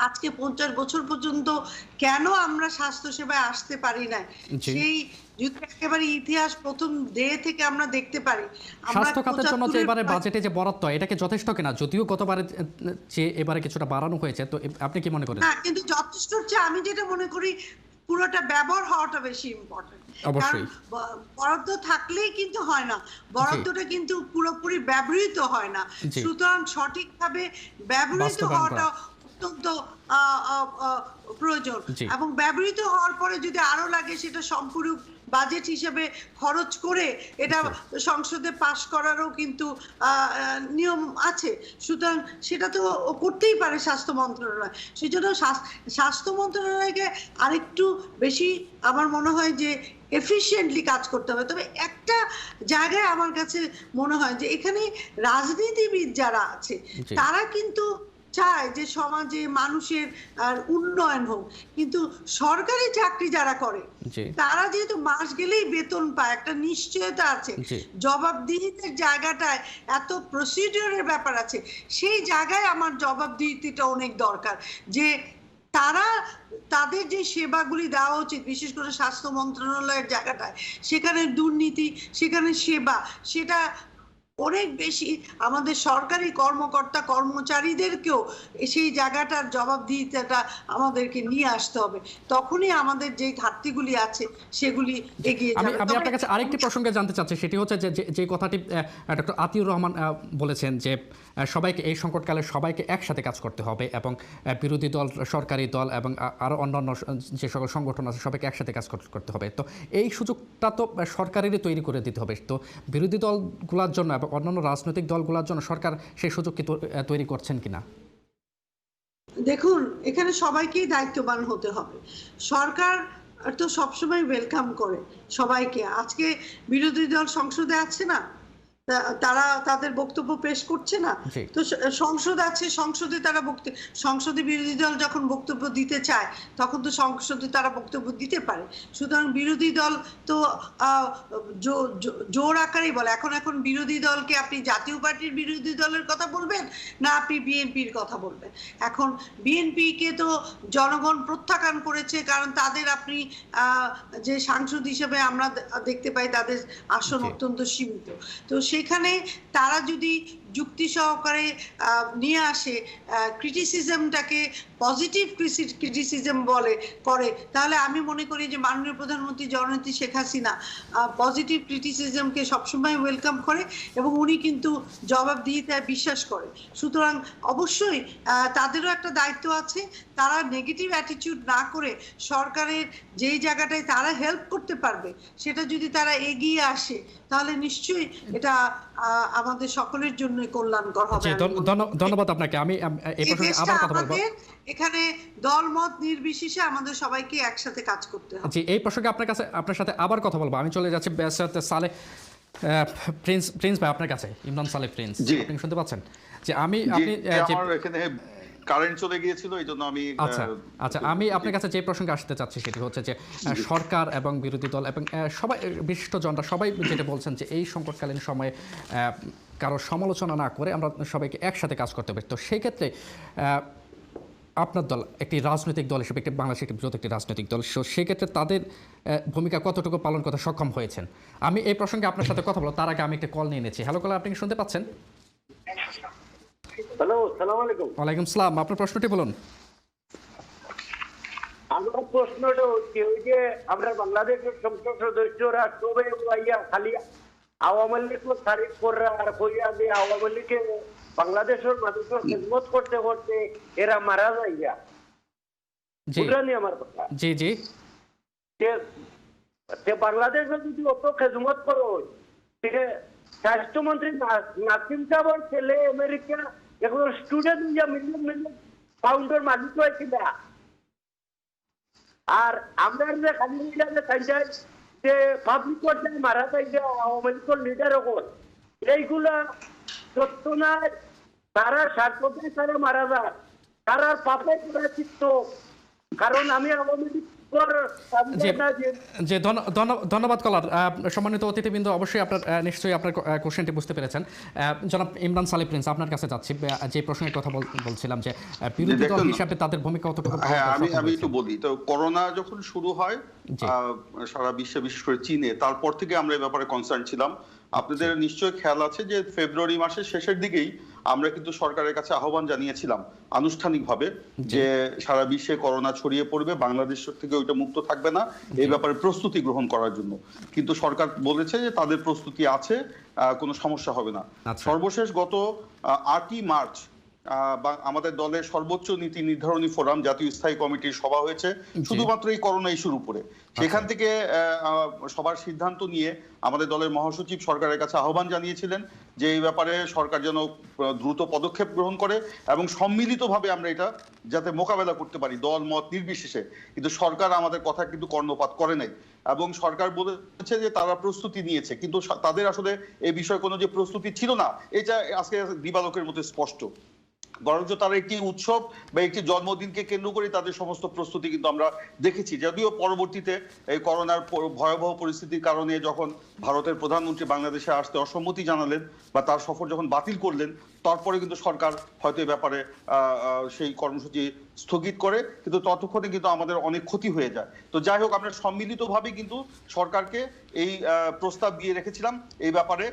C: আজকে 50 বছর পর্যন্ত কেন আমরা স্বাস্থ্য সেবায় আসতে পারি না, সেই যদি একেবারে ইতিহাস প্রথম থেকে আমরা দেখতে পারি।
A: স্বাস্থ্য খাতের জন্য যে এবারে বাজেটে যে বরাদ্দ, এটাকে যথেষ্ট কিনা? যদিও গতবারে যে এবারে কিছুটা বাড়ানো হয়েছে, তো আপনি কি মনে করেন?
C: হ্যাঁ, কিন্তু যথেষ্ট হচ্ছে আমি যেটা মনে করি পুরোটা ব্যবহার হওয়াটা বেশি ইম্পর্টেন্ট।
A: অবশ্যই।
C: বরাদ্দ থাকলেই কিন্তু হয় না, বরাদ্দটা কিন্তু পুরোপুরি ব্যবহৃত হয় না। সুতরাং সঠিকভাবে ব্যবহৃত হওয়াটা অত্যন্ত প্রয়োজন, এবং ব্যবহৃত হওয়ার পরে যদি আরো লাগে সেটা সম্পূরক বাজেট হিসেবে খরচ করে এটা সংসদে পাশ করারও কিন্তু নিয়ম আছে। সুতরাং সেটা তো করতেই পারে স্বাস্থ্য মন্ত্রণালয়। সেই জন্য স্বাস্থ্য মন্ত্রণালয়কে আরেকটু বেশি আমার মনে হয় যে এফিশিয়েন্টলি কাজ করতে হবে। তবে একটা জায়গায় আমার কাছে মনে হয় যে এখানে রাজনীতিবিদ যারা আছে তারা কিন্তু চায় যে সমাজে মানুষের উন্নয়ন হোক, কিন্তু সরকারি চাকরি যারা করে তারা যেহেতু মাস গেলেই বেতন পায়, একটা নিশ্চয়তা আছে, জবাবদিহিতার জায়গাটায় এত প্রসিডিওরের ব্যাপার আছে, সেই জায়গায় আমার জবাবদিহিতা অনেক দরকার। যে তারা তাদের যে সেবাগুলি দেওয়া উচিত, বিশেষ করে স্বাস্থ্য মন্ত্রণালয়ের জায়গাটায়, সেখানে দুর্নীতি, সেখানে সেবা, সেটা অনেক বেশি আমাদের সরকারি কর্মকর্তা কর্মচারীদেরকেও সেই জায়গাটার জবাবদিহিতাটা আমাদেরকে নিয়ে আসতে হবে। তখনই আমাদের যে ঘাটতিগুলি আছে সেগুলি এগিয়ে যাবে।
A: আমি আপনার কাছে আরেকটি প্রসঙ্গে জানতে চাচ্ছি, সেটি হচ্ছে যে কথাটি ডক্টর আতিউর রহমান বলেছেন যে সবাইকে এই সংকটকালে সবাইকে একসাথে কাজ করতে হবে, এবং বিরোধী দল, সরকারি দল এবং আরও অন্যান্য যে সকল সংগঠন আছে সবাইকে একসাথে কাজ করতে হবে। তো এই সুযোগটা তো সরকারেরই তৈরি করে দিতে হবে। তো বিরোধী দলগুলোর জন্য এবং অন্যান্য রাজনৈতিক দলগুলোর জন্য সরকার সেই সুযোগ কি তৈরি করছেন কিনা?
C: দেখুন, এখানে সবাইকেই দায়িত্ববান হতে হবে। সরকার তো সবসময় ওয়েলকাম করে সবাইকে। আজকে বিরোধী দল সংসদে আছে না, তারা তাদের বক্তব্য পেশ করছে না, তো সংসদ আছে, সংসদে তারা সংসদে বিরোধী দল যখন বক্তব্য দিতে চায় তখন তো সংসদে তারা বক্তব্য দিতে পারে। সুতরাং বিরোধী দল তো জোর আকারেই বলে। এখন বিরোধী দলকে আপনি জাতীয় পার্টির বিরোধী দলের কথা বলবেন না আপনি বিএনপির কথা বলবেন? এখন বিএনপিকে তো জনগণ প্রত্যাখ্যান করেছে, কারণ তাদের আপনি যে সাংসদ হিসেবে আমরা দেখতে পাই তাদের আসন অত্যন্ত সীমিত। তো সেখানে তারা যদি যুক্তি সহকারে নিয়ে আসে, ক্রিটিসিজমটাকে পজিটিভ ক্রিটিসিজম করে, তাহলে আমি মনে করি যে মাননীয় প্রধানমন্ত্রী জননেত্রী শেখ হাসিনা পজিটিভ ক্রিটিসিজমকে সবসময় ওয়েলকাম করে, এবং উনি কিন্তু জবাবদিহিতায় বিশ্বাস করে। সুতরাং অবশ্যই তাদেরও একটা দায়িত্ব আছে, তারা নেগেটিভ অ্যাটিটিউড না করে সরকারের যেই জায়গাটায় তারা হেল্প করতে পারবে সেটা যদি তারা এগিয়ে আসে তাহলে নিশ্চয়ই এটা আমাদের সকলের জন্য কল্যাণকর হবে।
A: ধন্যবাদ আপনাকে। আমি এই প্রসঙ্গে আবার কথা বলবো।
C: এখানে দলমত নির্বিশেষে আমাদের সবাইকে একসাথে কাজ করতে হবে।
A: জি, এই প্রসঙ্গে আপনার সাথে আবার কথা বলবো। আমি চলে যাচ্ছি সালে প্রিন্স ভাই, আপনার কাছে ইমরান সালে প্রিন্স, আপনি শুনতে পাচ্ছেন? যে আপনি
D: এখানে কারেন্ট চলে গিয়েছিল, এইজন্য আমি
A: আচ্ছা আমি আপনার কাছে যে প্রসঙ্গে আসতে চাচ্ছি সেটি হচ্ছে যে সরকার এবং বিরোধী দল এবং সবাই, বিশিষ্ট জনরা সবাই যেটা বলছেন যে এই সংকটকালীন সময়ে কারো সমালোচনা না করে আমরা সবাইকে একসাথে কাজ করতে হবে। তো সেই ক্ষেত্রে আপনার দল একটি রাজনৈতিক দল হিসেবে, একটি বাংলাদেশের একটি বৃহৎ একটি রাজনৈতিক দল, সেক্ষেত্রে তাদের ভূমিকা কতটুকু পালন করতে সক্ষম হয়েছেন? আমি এই প্রসঙ্গে আপনার সাথে কথা বলবো, তার আগে আমি একটা কল নিয়ে নিয়েছি। হ্যালো কল, আপনি কি শুনতে পাচ্ছেন?
E: হ্যালো, আসসালামু আলাইকুম।
A: ওয়ালাইকুম আসসালাম, আপনার প্রশ্নটি বলুন।
E: আমার প্রশ্নটা হচ্ছে, ওই যে আমরা বাংলাদেশের সংসদ সদস্যরা সবাই খালি আওয়ামী লীগ তারিফ করে আর কইয়া যে আওয়ামী লীগে বাংলাদেশের মানুষের খেদমত করতে করতে এরা মারা যায়। বুঝলেন আমার কথা?
A: জি জি।
E: বাংলাদেশে যদি অত খেদমত করো, স্বাস্থ্যমন্ত্রী নাসিম সাহেবের ছেলে আমেরিকা এখন স্টুডেন্ট মিলিয়ন মিলিয়ন পাউন্ডের মালিক হয়েছিল। আর আমরা যে খালি যে পাবলিক পর্যায়ে মারা যায় যে আওয়ামী লীগের লিডার এখন, এইগুলা সত্য না। তারা স্বার্থে তারা মারা যায়, তারা পাপে করা চিত্ত। কারণ আমি আওয়ামী লীগ
A: ধন্যবাদ কলার। সম্মানিত অতিথিবৃন্দ, অবশ্যই নিশ্চয়ই আপনার কোশ্চেনটি বুঝতে পেরেছেন। জনাব ইমরান সালে প্রিন্স, আপনার কাছে যাচ্ছি। যে প্রসঙ্গের কথা বলছিলাম যে বিরোধী দল হিসাবে তাদের ভূমিকা কতটুকু।
D: আমি একটু বলি। তো করোনা যখন শুরু হয় সারা বিশ্বে, বিশেষ করে চীনে, তারপর থেকে আমরা এই ব্যাপারে কনসার্ন ছিলাম। আপনাদের নিশ্চয়ই খেয়াল আছে যে ফেব্রুয়ারি মাসের শেষের দিকেই আমরা কিন্তু সরকারের কাছে আহ্বান জানিয়েছিলাম আনুষ্ঠানিকভাবে যে সারা বিশ্বে করোনা ছড়িয়ে পড়বে, বাংলাদেশ থেকে ওইটা মুক্ত থাকবে না, এই ব্যাপারে প্রস্তুতি গ্রহণ করার জন্য। কিন্তু সরকার বলেছে যে তাদের প্রস্তুতি আছে, কোনো সমস্যা হবে না।
A: আচ্ছা।
D: সর্বশেষ গত 8ই মার্চ আমাদের দলের সর্বোচ্চ নীতি নির্ধারণী ফোরাম জাতীয় স্থায়ী কমিটির সভা হয়েছে শুধুমাত্র এই করোনা ইস্যুর উপরে। সেখান থেকে সবার সিদ্ধান্ত নিয়ে আমাদের দলের মহাসচিব সরকারের কাছে আহ্বান জানিয়েছিলেন যে এই ব্যাপারে সরকার যেন দ্রুত পদক্ষেপ গ্রহণ করে এবং সম্মিলিতভাবে আমরা এটা যাতে মোকাবেলা করতে পারি দল মত নির্বিশেষে। কিন্তু সরকার আমাদের কথা কিন্তু কর্ণপাত করে নাই এবং সরকার বলেছে যে তারা প্রস্তুতি নিয়েছে, কিন্তু তাদের আসলে এই বিষয়ে কোনো যে প্রস্তুতি ছিল না এটা আজকে দিবালোকের মতো স্পষ্ট। বরঞ্চ তারা একটি উৎসব বা একটি জন্মদিনকে কেন্দ্র করে তাদের সমস্ত প্রস্তুতি কিন্তু আমরা দেখেছি। যদিও পরবর্তীতে এই করোনার ভয়াবহ পরিস্থিতির কারণে যখন ভারতের প্রধানমন্ত্রী বাংলাদেশে আসতে অসম্মতি জানালেন বা তার সফর যখন বাতিল করলেন, তারপরে কিন্তু সরকার হয়তো এই ব্যাপারে সেই কর্মসূচি স্থগিত করে, কিন্তু ততক্ষণে কিন্তু আমাদের অনেক ক্ষতি হয়ে যায়। তো যাই হোক, আমরা সম্মিলিতভাবে কিন্তু সরকারকে এই প্রস্তাব দিয়ে রেখেছিলাম এই ব্যাপারে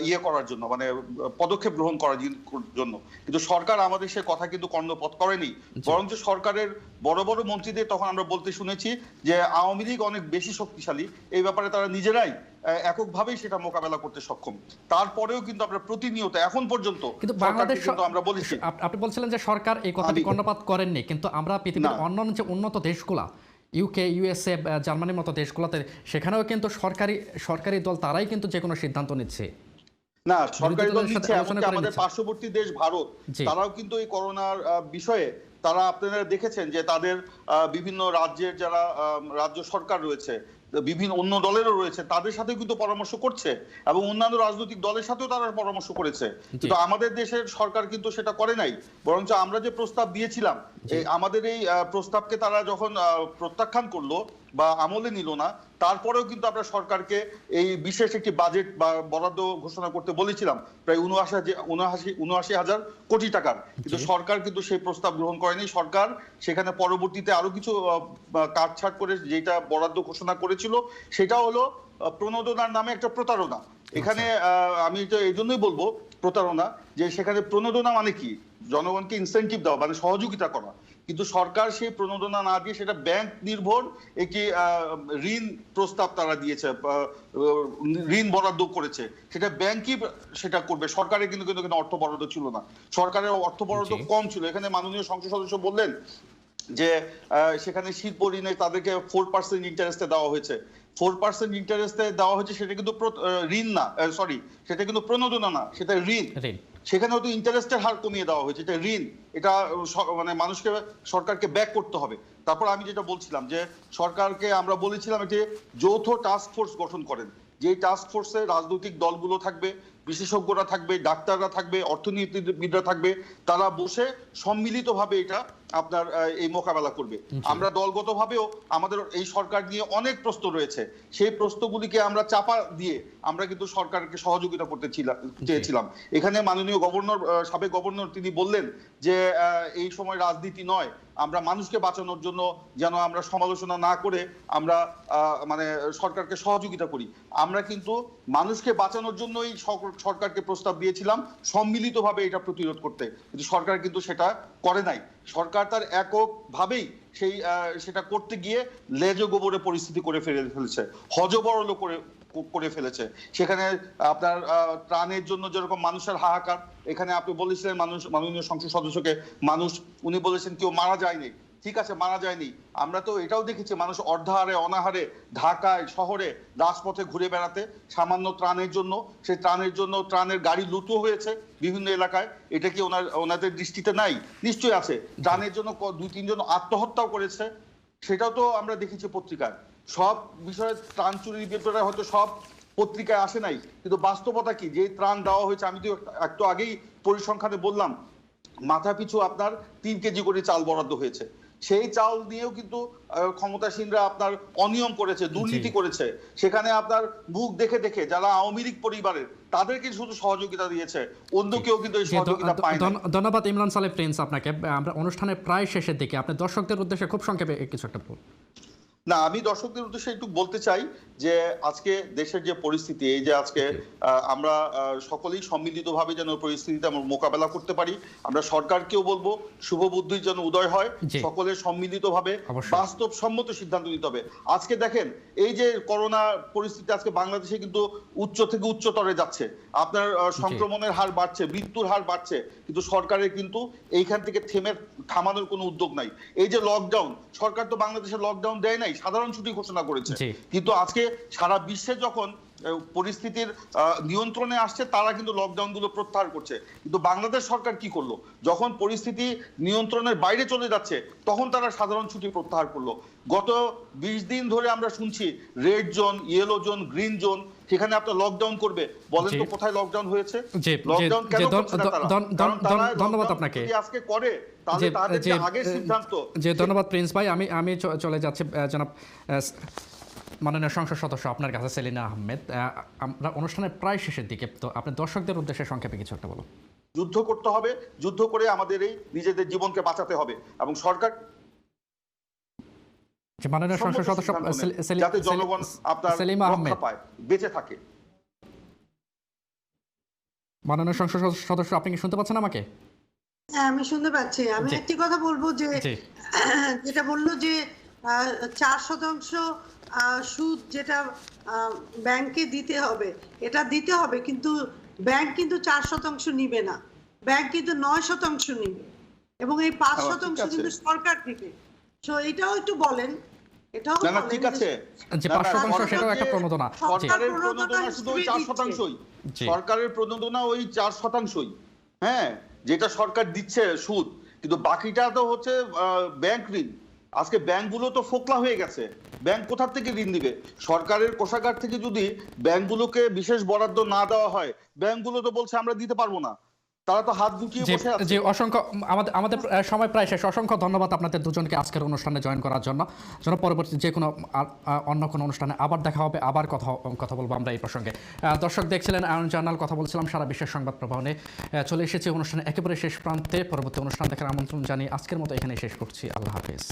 D: ইয়ে করার জন্য, মানে পদক্ষেপ গ্রহণ করার জন্য। কিন্তু সরকার আমাদের সে কথা কিন্তু কর্ণপাত করেনি, বরঞ্চ সরকারের বড় বড় মন্ত্রীদের তখন আমরা বলতে শুনেছি যে আওয়ামী লীগ অনেক বেশি শক্তিশালী, এই ব্যাপারে তারা নিজেরাই এককভাবেই সেটা মোকাবেলা করতে সক্ষম। তারপরেও কিন্তু আমরা প্রতিনিয়ত এখন পর্যন্ত
A: কিন্তু বাংলাদেশ
D: আমরা বলেছি,
A: আপনি বলছিলেন যে সরকার এই কথাটি কর্ণপাত করেননি, কিন্তু আমরা পৃথিবীর অন্যান্য যে উন্নত দেশগুলা ইউকে, ইউএসএ, জার্মানির মতো দেশগুলোতে সেখানেও কিন্তু সরকারি দল তারাই কিন্তু যে কোনো সিদ্ধান্ত নিচ্ছে।
D: না, সরকারি দল নিচ্ছে, এমনকি আমাদের পার্শ্ববর্তী দেশ ভারত তারাও কিন্তু এই করোনার বিষয়ে তারা আপনারা দেখেছেন যে তাদের বিভিন্ন রাজ্যের যারা রাজ্য সরকার রয়েছে, বিভিন্ন অন্য দলেরও রয়েছে, তাদের সাথে কিন্তু পরামর্শ করছে এবং অন্যান্য রাজনৈতিক দলের সাথেও তারা পরামর্শ করেছে। কিন্তু আমাদের দেশের সরকার কিন্তু সেটা করে নাই, বরঞ্চ আমরা যে প্রস্তাব দিয়েছিলাম আমাদের এই প্রস্তাবকে তারা যখন প্রত্যাখ্যান করলো বা আমলে নিল না, তারপরেও কিন্তু আমরা সরকারকে এই বিশেষ একটি বাজেট বা বরাদ্দ ঘোষণা করতে বলেছিলাম প্রায় ৭৯,০০০ কোটি টাকার, কিন্তু সরকার কিন্তু সেই প্রস্তাব গ্রহণ করেনি। সরকার সেখানে পরবর্তীতে আরো কিছু কাটছাট করে যেটা বরাদ্দ ঘোষণা করেছিল সেটা হলো প্রণোদনার নামে একটা প্রতারণা। এখানে আমি তো এই জন্যই বলবো প্রতারণা, যে সেখানে প্রণোদনা মানে কি, জনগণকে ইনসেন্টিভ দেওয়া, মানে সহযোগিতা করা, কিন্তু সরকার সেই প্রণোদনা না দিয়ে সেটা ব্যাংক নির্ভর একটি ঋণ প্রস্তাব তারা দিয়েছে, ঋণ বরাদ্দ করেছে, সেটা ব্যাংকই সেটা করবে। সরকারের কিন্তু অর্থ বরাদ্দ ছিল না, সরকারের অর্থ বরাদ্দ কম ছিল। এখানে মাননীয় সংসদ সদস্য বললেন যে সেখানে শিল্প ঋণে তাদেরকে 4% ইন্টারেস্টে দেওয়া হয়েছে। 4% ইন্টারেস্টে দেওয়া হয়েছে, সেটা কিন্তু ঋণ না, সরি, সেটা কিন্তু প্রণোদনা না, সেটা ঋণ। সেখানে হয়তো ইন্টারেস্টের হার কমিয়ে দেওয়া হয়েছে, এটা ঋণ, এটা মানে মানুষকে সরকারকে ব্যাক করতে হবে। তারপর আমি যেটা বলছিলাম যে সরকারকে আমরা বলেছিলাম একটি যৌথ টাস্ক ফোর্স গঠন করেন, যে টাস্ক ফোর্সে রাজনৈতিক দলগুলো থাকবে, বিশেষজ্ঞরা থাকবে, ডাক্তাররা থাকবে, অর্থনীতিবিদরা থাকবে, তারা বসে সম্মিলিতভাবে এটা আপনার এই মোকাবেলা করবে। আমরা দলগতভাবেও আমাদের এই সরকার নিয়ে অনেক প্রশ্ন রয়েছে, সেই প্রশ্নগুলিকে আমরা চাপা দিয়ে আমরা কিন্তু সরকারকে সহযোগিতা করতে চেয়েছিলাম। এখানে মাননীয় গভর্নর, সাবেক গভর্নর, তিনি বললেন যে এই সময় রাজনীতি নয়, আমরা মানুষকে বাঁচানোর জন্য যেন আমরা সমালোচনা না করে আমরা মানে সরকারকে সহযোগিতা করি। আমরা কিন্তু মানুষকে বাঁচানোর জন্যই সরকারকে প্রস্তাব দিয়েছিলাম সম্মিলিতভাবে এটা প্রতিরোধ করতে, কিন্তু সরকার কিন্তু সেটা করে নাই। সরকার তার এককভাবেই সেটা করতে গিয়ে লেজ গোবরে পরিস্থিতি করে ফেলেছে, হযবরল করে ফেলেছে। সেখানে আপনার ত্রাণের জন্য যেরকম মানুষের হাহাকার, এখানে আপনি বলেছিলেন মাননীয় সংসদ সদস্যকে উনি বলেছেন কেউ মারা যায়নি, ঠিক আছে মারা যায়নি, আমরা তো এটাও দেখেছি মানুষ অর্ধাহারে অনাহারে ঢাকায় শহরে রাজপথে ঘুরে বেড়াতে সামান্য ত্রাণের জন্য, সেই ত্রাণের জন্য ত্রাণের গাড়ি লুটো হয়েছে বিভিন্ন এলাকায়। এটা কি ওনাদের দৃষ্টিতে নাই? নিশ্চয়ই আছে। ত্রাণের জন্য 2-3 জন আত্মহত্যাও করেছে, সেটাও তো আমরা দেখেছি পত্রিকায়। সব বিষয়ে ত্রাণ চুরির ব্যাপারে হয়তো সব পত্রিকায় আসে নাই, কিন্তু বাস্তবতা কি, যে ত্রাণ দেওয়া হয়েছে, আমি তো একটু আগেই পরিসংখ্যানে বললাম মাথা পিছু আপনার 3 কেজি করে চাল বরাদ্দ হয়েছে। সেই চাল নিয়েও কিন্তু ক্ষমতাসীনরা আপনার অনিয়ম করেছে, দুর্নীতি করেছে। সেখানে আপনার মুখ দেখে দেখে যারা আওয়ামী লীগ পরিবারের তাদেরকে শুধু সহযোগিতা দিয়েছে, অন্য কেউ কিন্তু এই সহযোগিতা পায় না।
A: ধন্যবাদ ইমরান সালেহ প্রিন্স আপনাকে। আমরা অনুষ্ঠানের প্রায় শেষের দিকে, আপনি দর্শকদের উদ্দেশ্যে খুব সংক্ষেপে কিছু একটা বলুন।
D: না, আমি দর্শকদের উদ্দেশ্যে একটু বলতে চাই যে আজকে দেশের যে পরিস্থিতি, এই যে আজকে আমরা সকলেই সম্মিলিতভাবে যেন পরিস্থিতিতে আমরা মোকাবেলা করতে পারি। আমরা সরকারকেও বলবো শুভ বুদ্ধির যেন উদয় হয়, সকলের সম্মিলিতভাবে বাস্তবসম্মত সিদ্ধান্ত নিতে হবে। আজকে দেখেন এই যে করোনা পরিস্থিতি আজকে বাংলাদেশে কিন্তু উচ্চ থেকে উচ্চতরে যাচ্ছে, আপনার সংক্রমণের হার বাড়ছে, মৃত্যুর হার বাড়ছে, কিন্তু সরকারের কিন্তু এইখান থেকে থামানোর কোনো উদ্যোগ নাই। এই যে লকডাউন, সরকার তো বাংলাদেশে লকডাউন দেয় নাই, সাধারণ ছুটি ঘোষণা করেছে, কিন্তু আজকে সারা বিশ্বে যখন পরিস্থিতির নিয়ন্ত্রণে আসছে তারা কিন্তু লকডাউন গুলো প্রত্যাহার করছে। কিন্তু বাংলাদেশ সরকার কি করলো, যখন পরিস্থিতি নিয়ন্ত্রণের বাইরে চলে যাচ্ছে তখন তারা সাধারণ ছুটি প্রত্যাহার করলো। গত 20 দিন ধরে আমরা শুনছি red zone, yellow zone, green zone, সেখানে আপনার লকডাউন করবে। বলেন তো কোথায় লকডাউন হয়েছে? লকডাউন কেন করছে না তারা?
A: ধন্যবাদ আপনাকে।
D: আজকে করে তাহলে তাদের যে আগের সিদ্ধান্ত।
A: ধন্যবাদ প্রিন্স ভাই। আমি চলে যাচ্ছি জনাব মাননীয় সংসদ সদস্য আপনার কাছে, সেলিনা আহমেদ। আমরা অনুষ্ঠানের প্রায় শেষের দিকে, তো আপনি দর্শকদের উদ্দেশ্যে সংক্ষেপে কিছু একটা বলুন।
D: যুদ্ধ করতে হবে, যুদ্ধ করে আমাদের এই নিজেদের জীবনকে বাঁচাতে হবে এবং সরকার
A: মাননীয় সংসদ সদস্য
D: যাতে জনগণ আপনার রক্ষা পায়, বেঁচে থাকে।
A: মাননীয় সংসদ সদস্য, আপনি কি শুনতে পাচ্ছেন আমাকে?
C: হ্যাঁ, আমি শুনতে পাচ্ছি। আমি একটি কথা বলবো যে যেটা বললো যে 4% সুদ যেটা ব্যাংকে দিতে হবে, এটা দিতে হবে, কিন্তু ব্যাংক কিন্তু 4% নিবে না, ব্যাংক কিন্তু 9% নিবে এবং এই 5% কিন্তু সরকার দিবে। তো এটাও একটু বলেন, এটাও
D: ঠিক আছে
A: যে 5% সেটাও একটা প্রণোদনা।
D: সরকারের প্রণোদনা শুধু ওই 4%ই, সরকারের প্রণোদনা ওই 4%ই, হ্যাঁ, যেটা সরকার দিচ্ছে সুদ, কিন্তু বাকিটা তো হচ্ছে ব্যাংক ঋণ। আজকে ব্যাংকগুলো তো ফোকলা হয়ে গেছে, ব্যাংক কোথা থেকে ঋণ দিবে? সরকারের কোষাগার থেকে যদি ব্যাংকগুলোকে বিশেষ বরাদ্দ না দেওয়া হয়, ব্যাংকগুলো তো বলছে আমরা দিতে পারবো না, তারা তো হাত গুটিয়ে বসে আছে।
A: জি, অসংখ্য, আমাদের সময় প্রায় শেষ। অসংখ্য ধন্যবাদ আপনাদের দুজনকে আজকের অনুষ্ঠানে জয়েন করার জন্য। পরবর্তী যে কোনো অন্য কোনো অনুষ্ঠানে আবার দেখা হবে, আবার কথা বলবো আমরা এই প্রসঙ্গে। দর্শক দেখছিলেন আয়রন জার্নাল, কথা বলছিলাম সারা বিশ্বের সংবাদ প্রবাহনে। চলে এসেছি অনুষ্ঠানে একেবারে শেষ প্রান্তে। পরবর্তী অনুষ্ঠান দেখার আমন্ত্রণ জানিয়ে আজকের মতো এখানে শেষ করছি। আল্লাহ হাফেজ।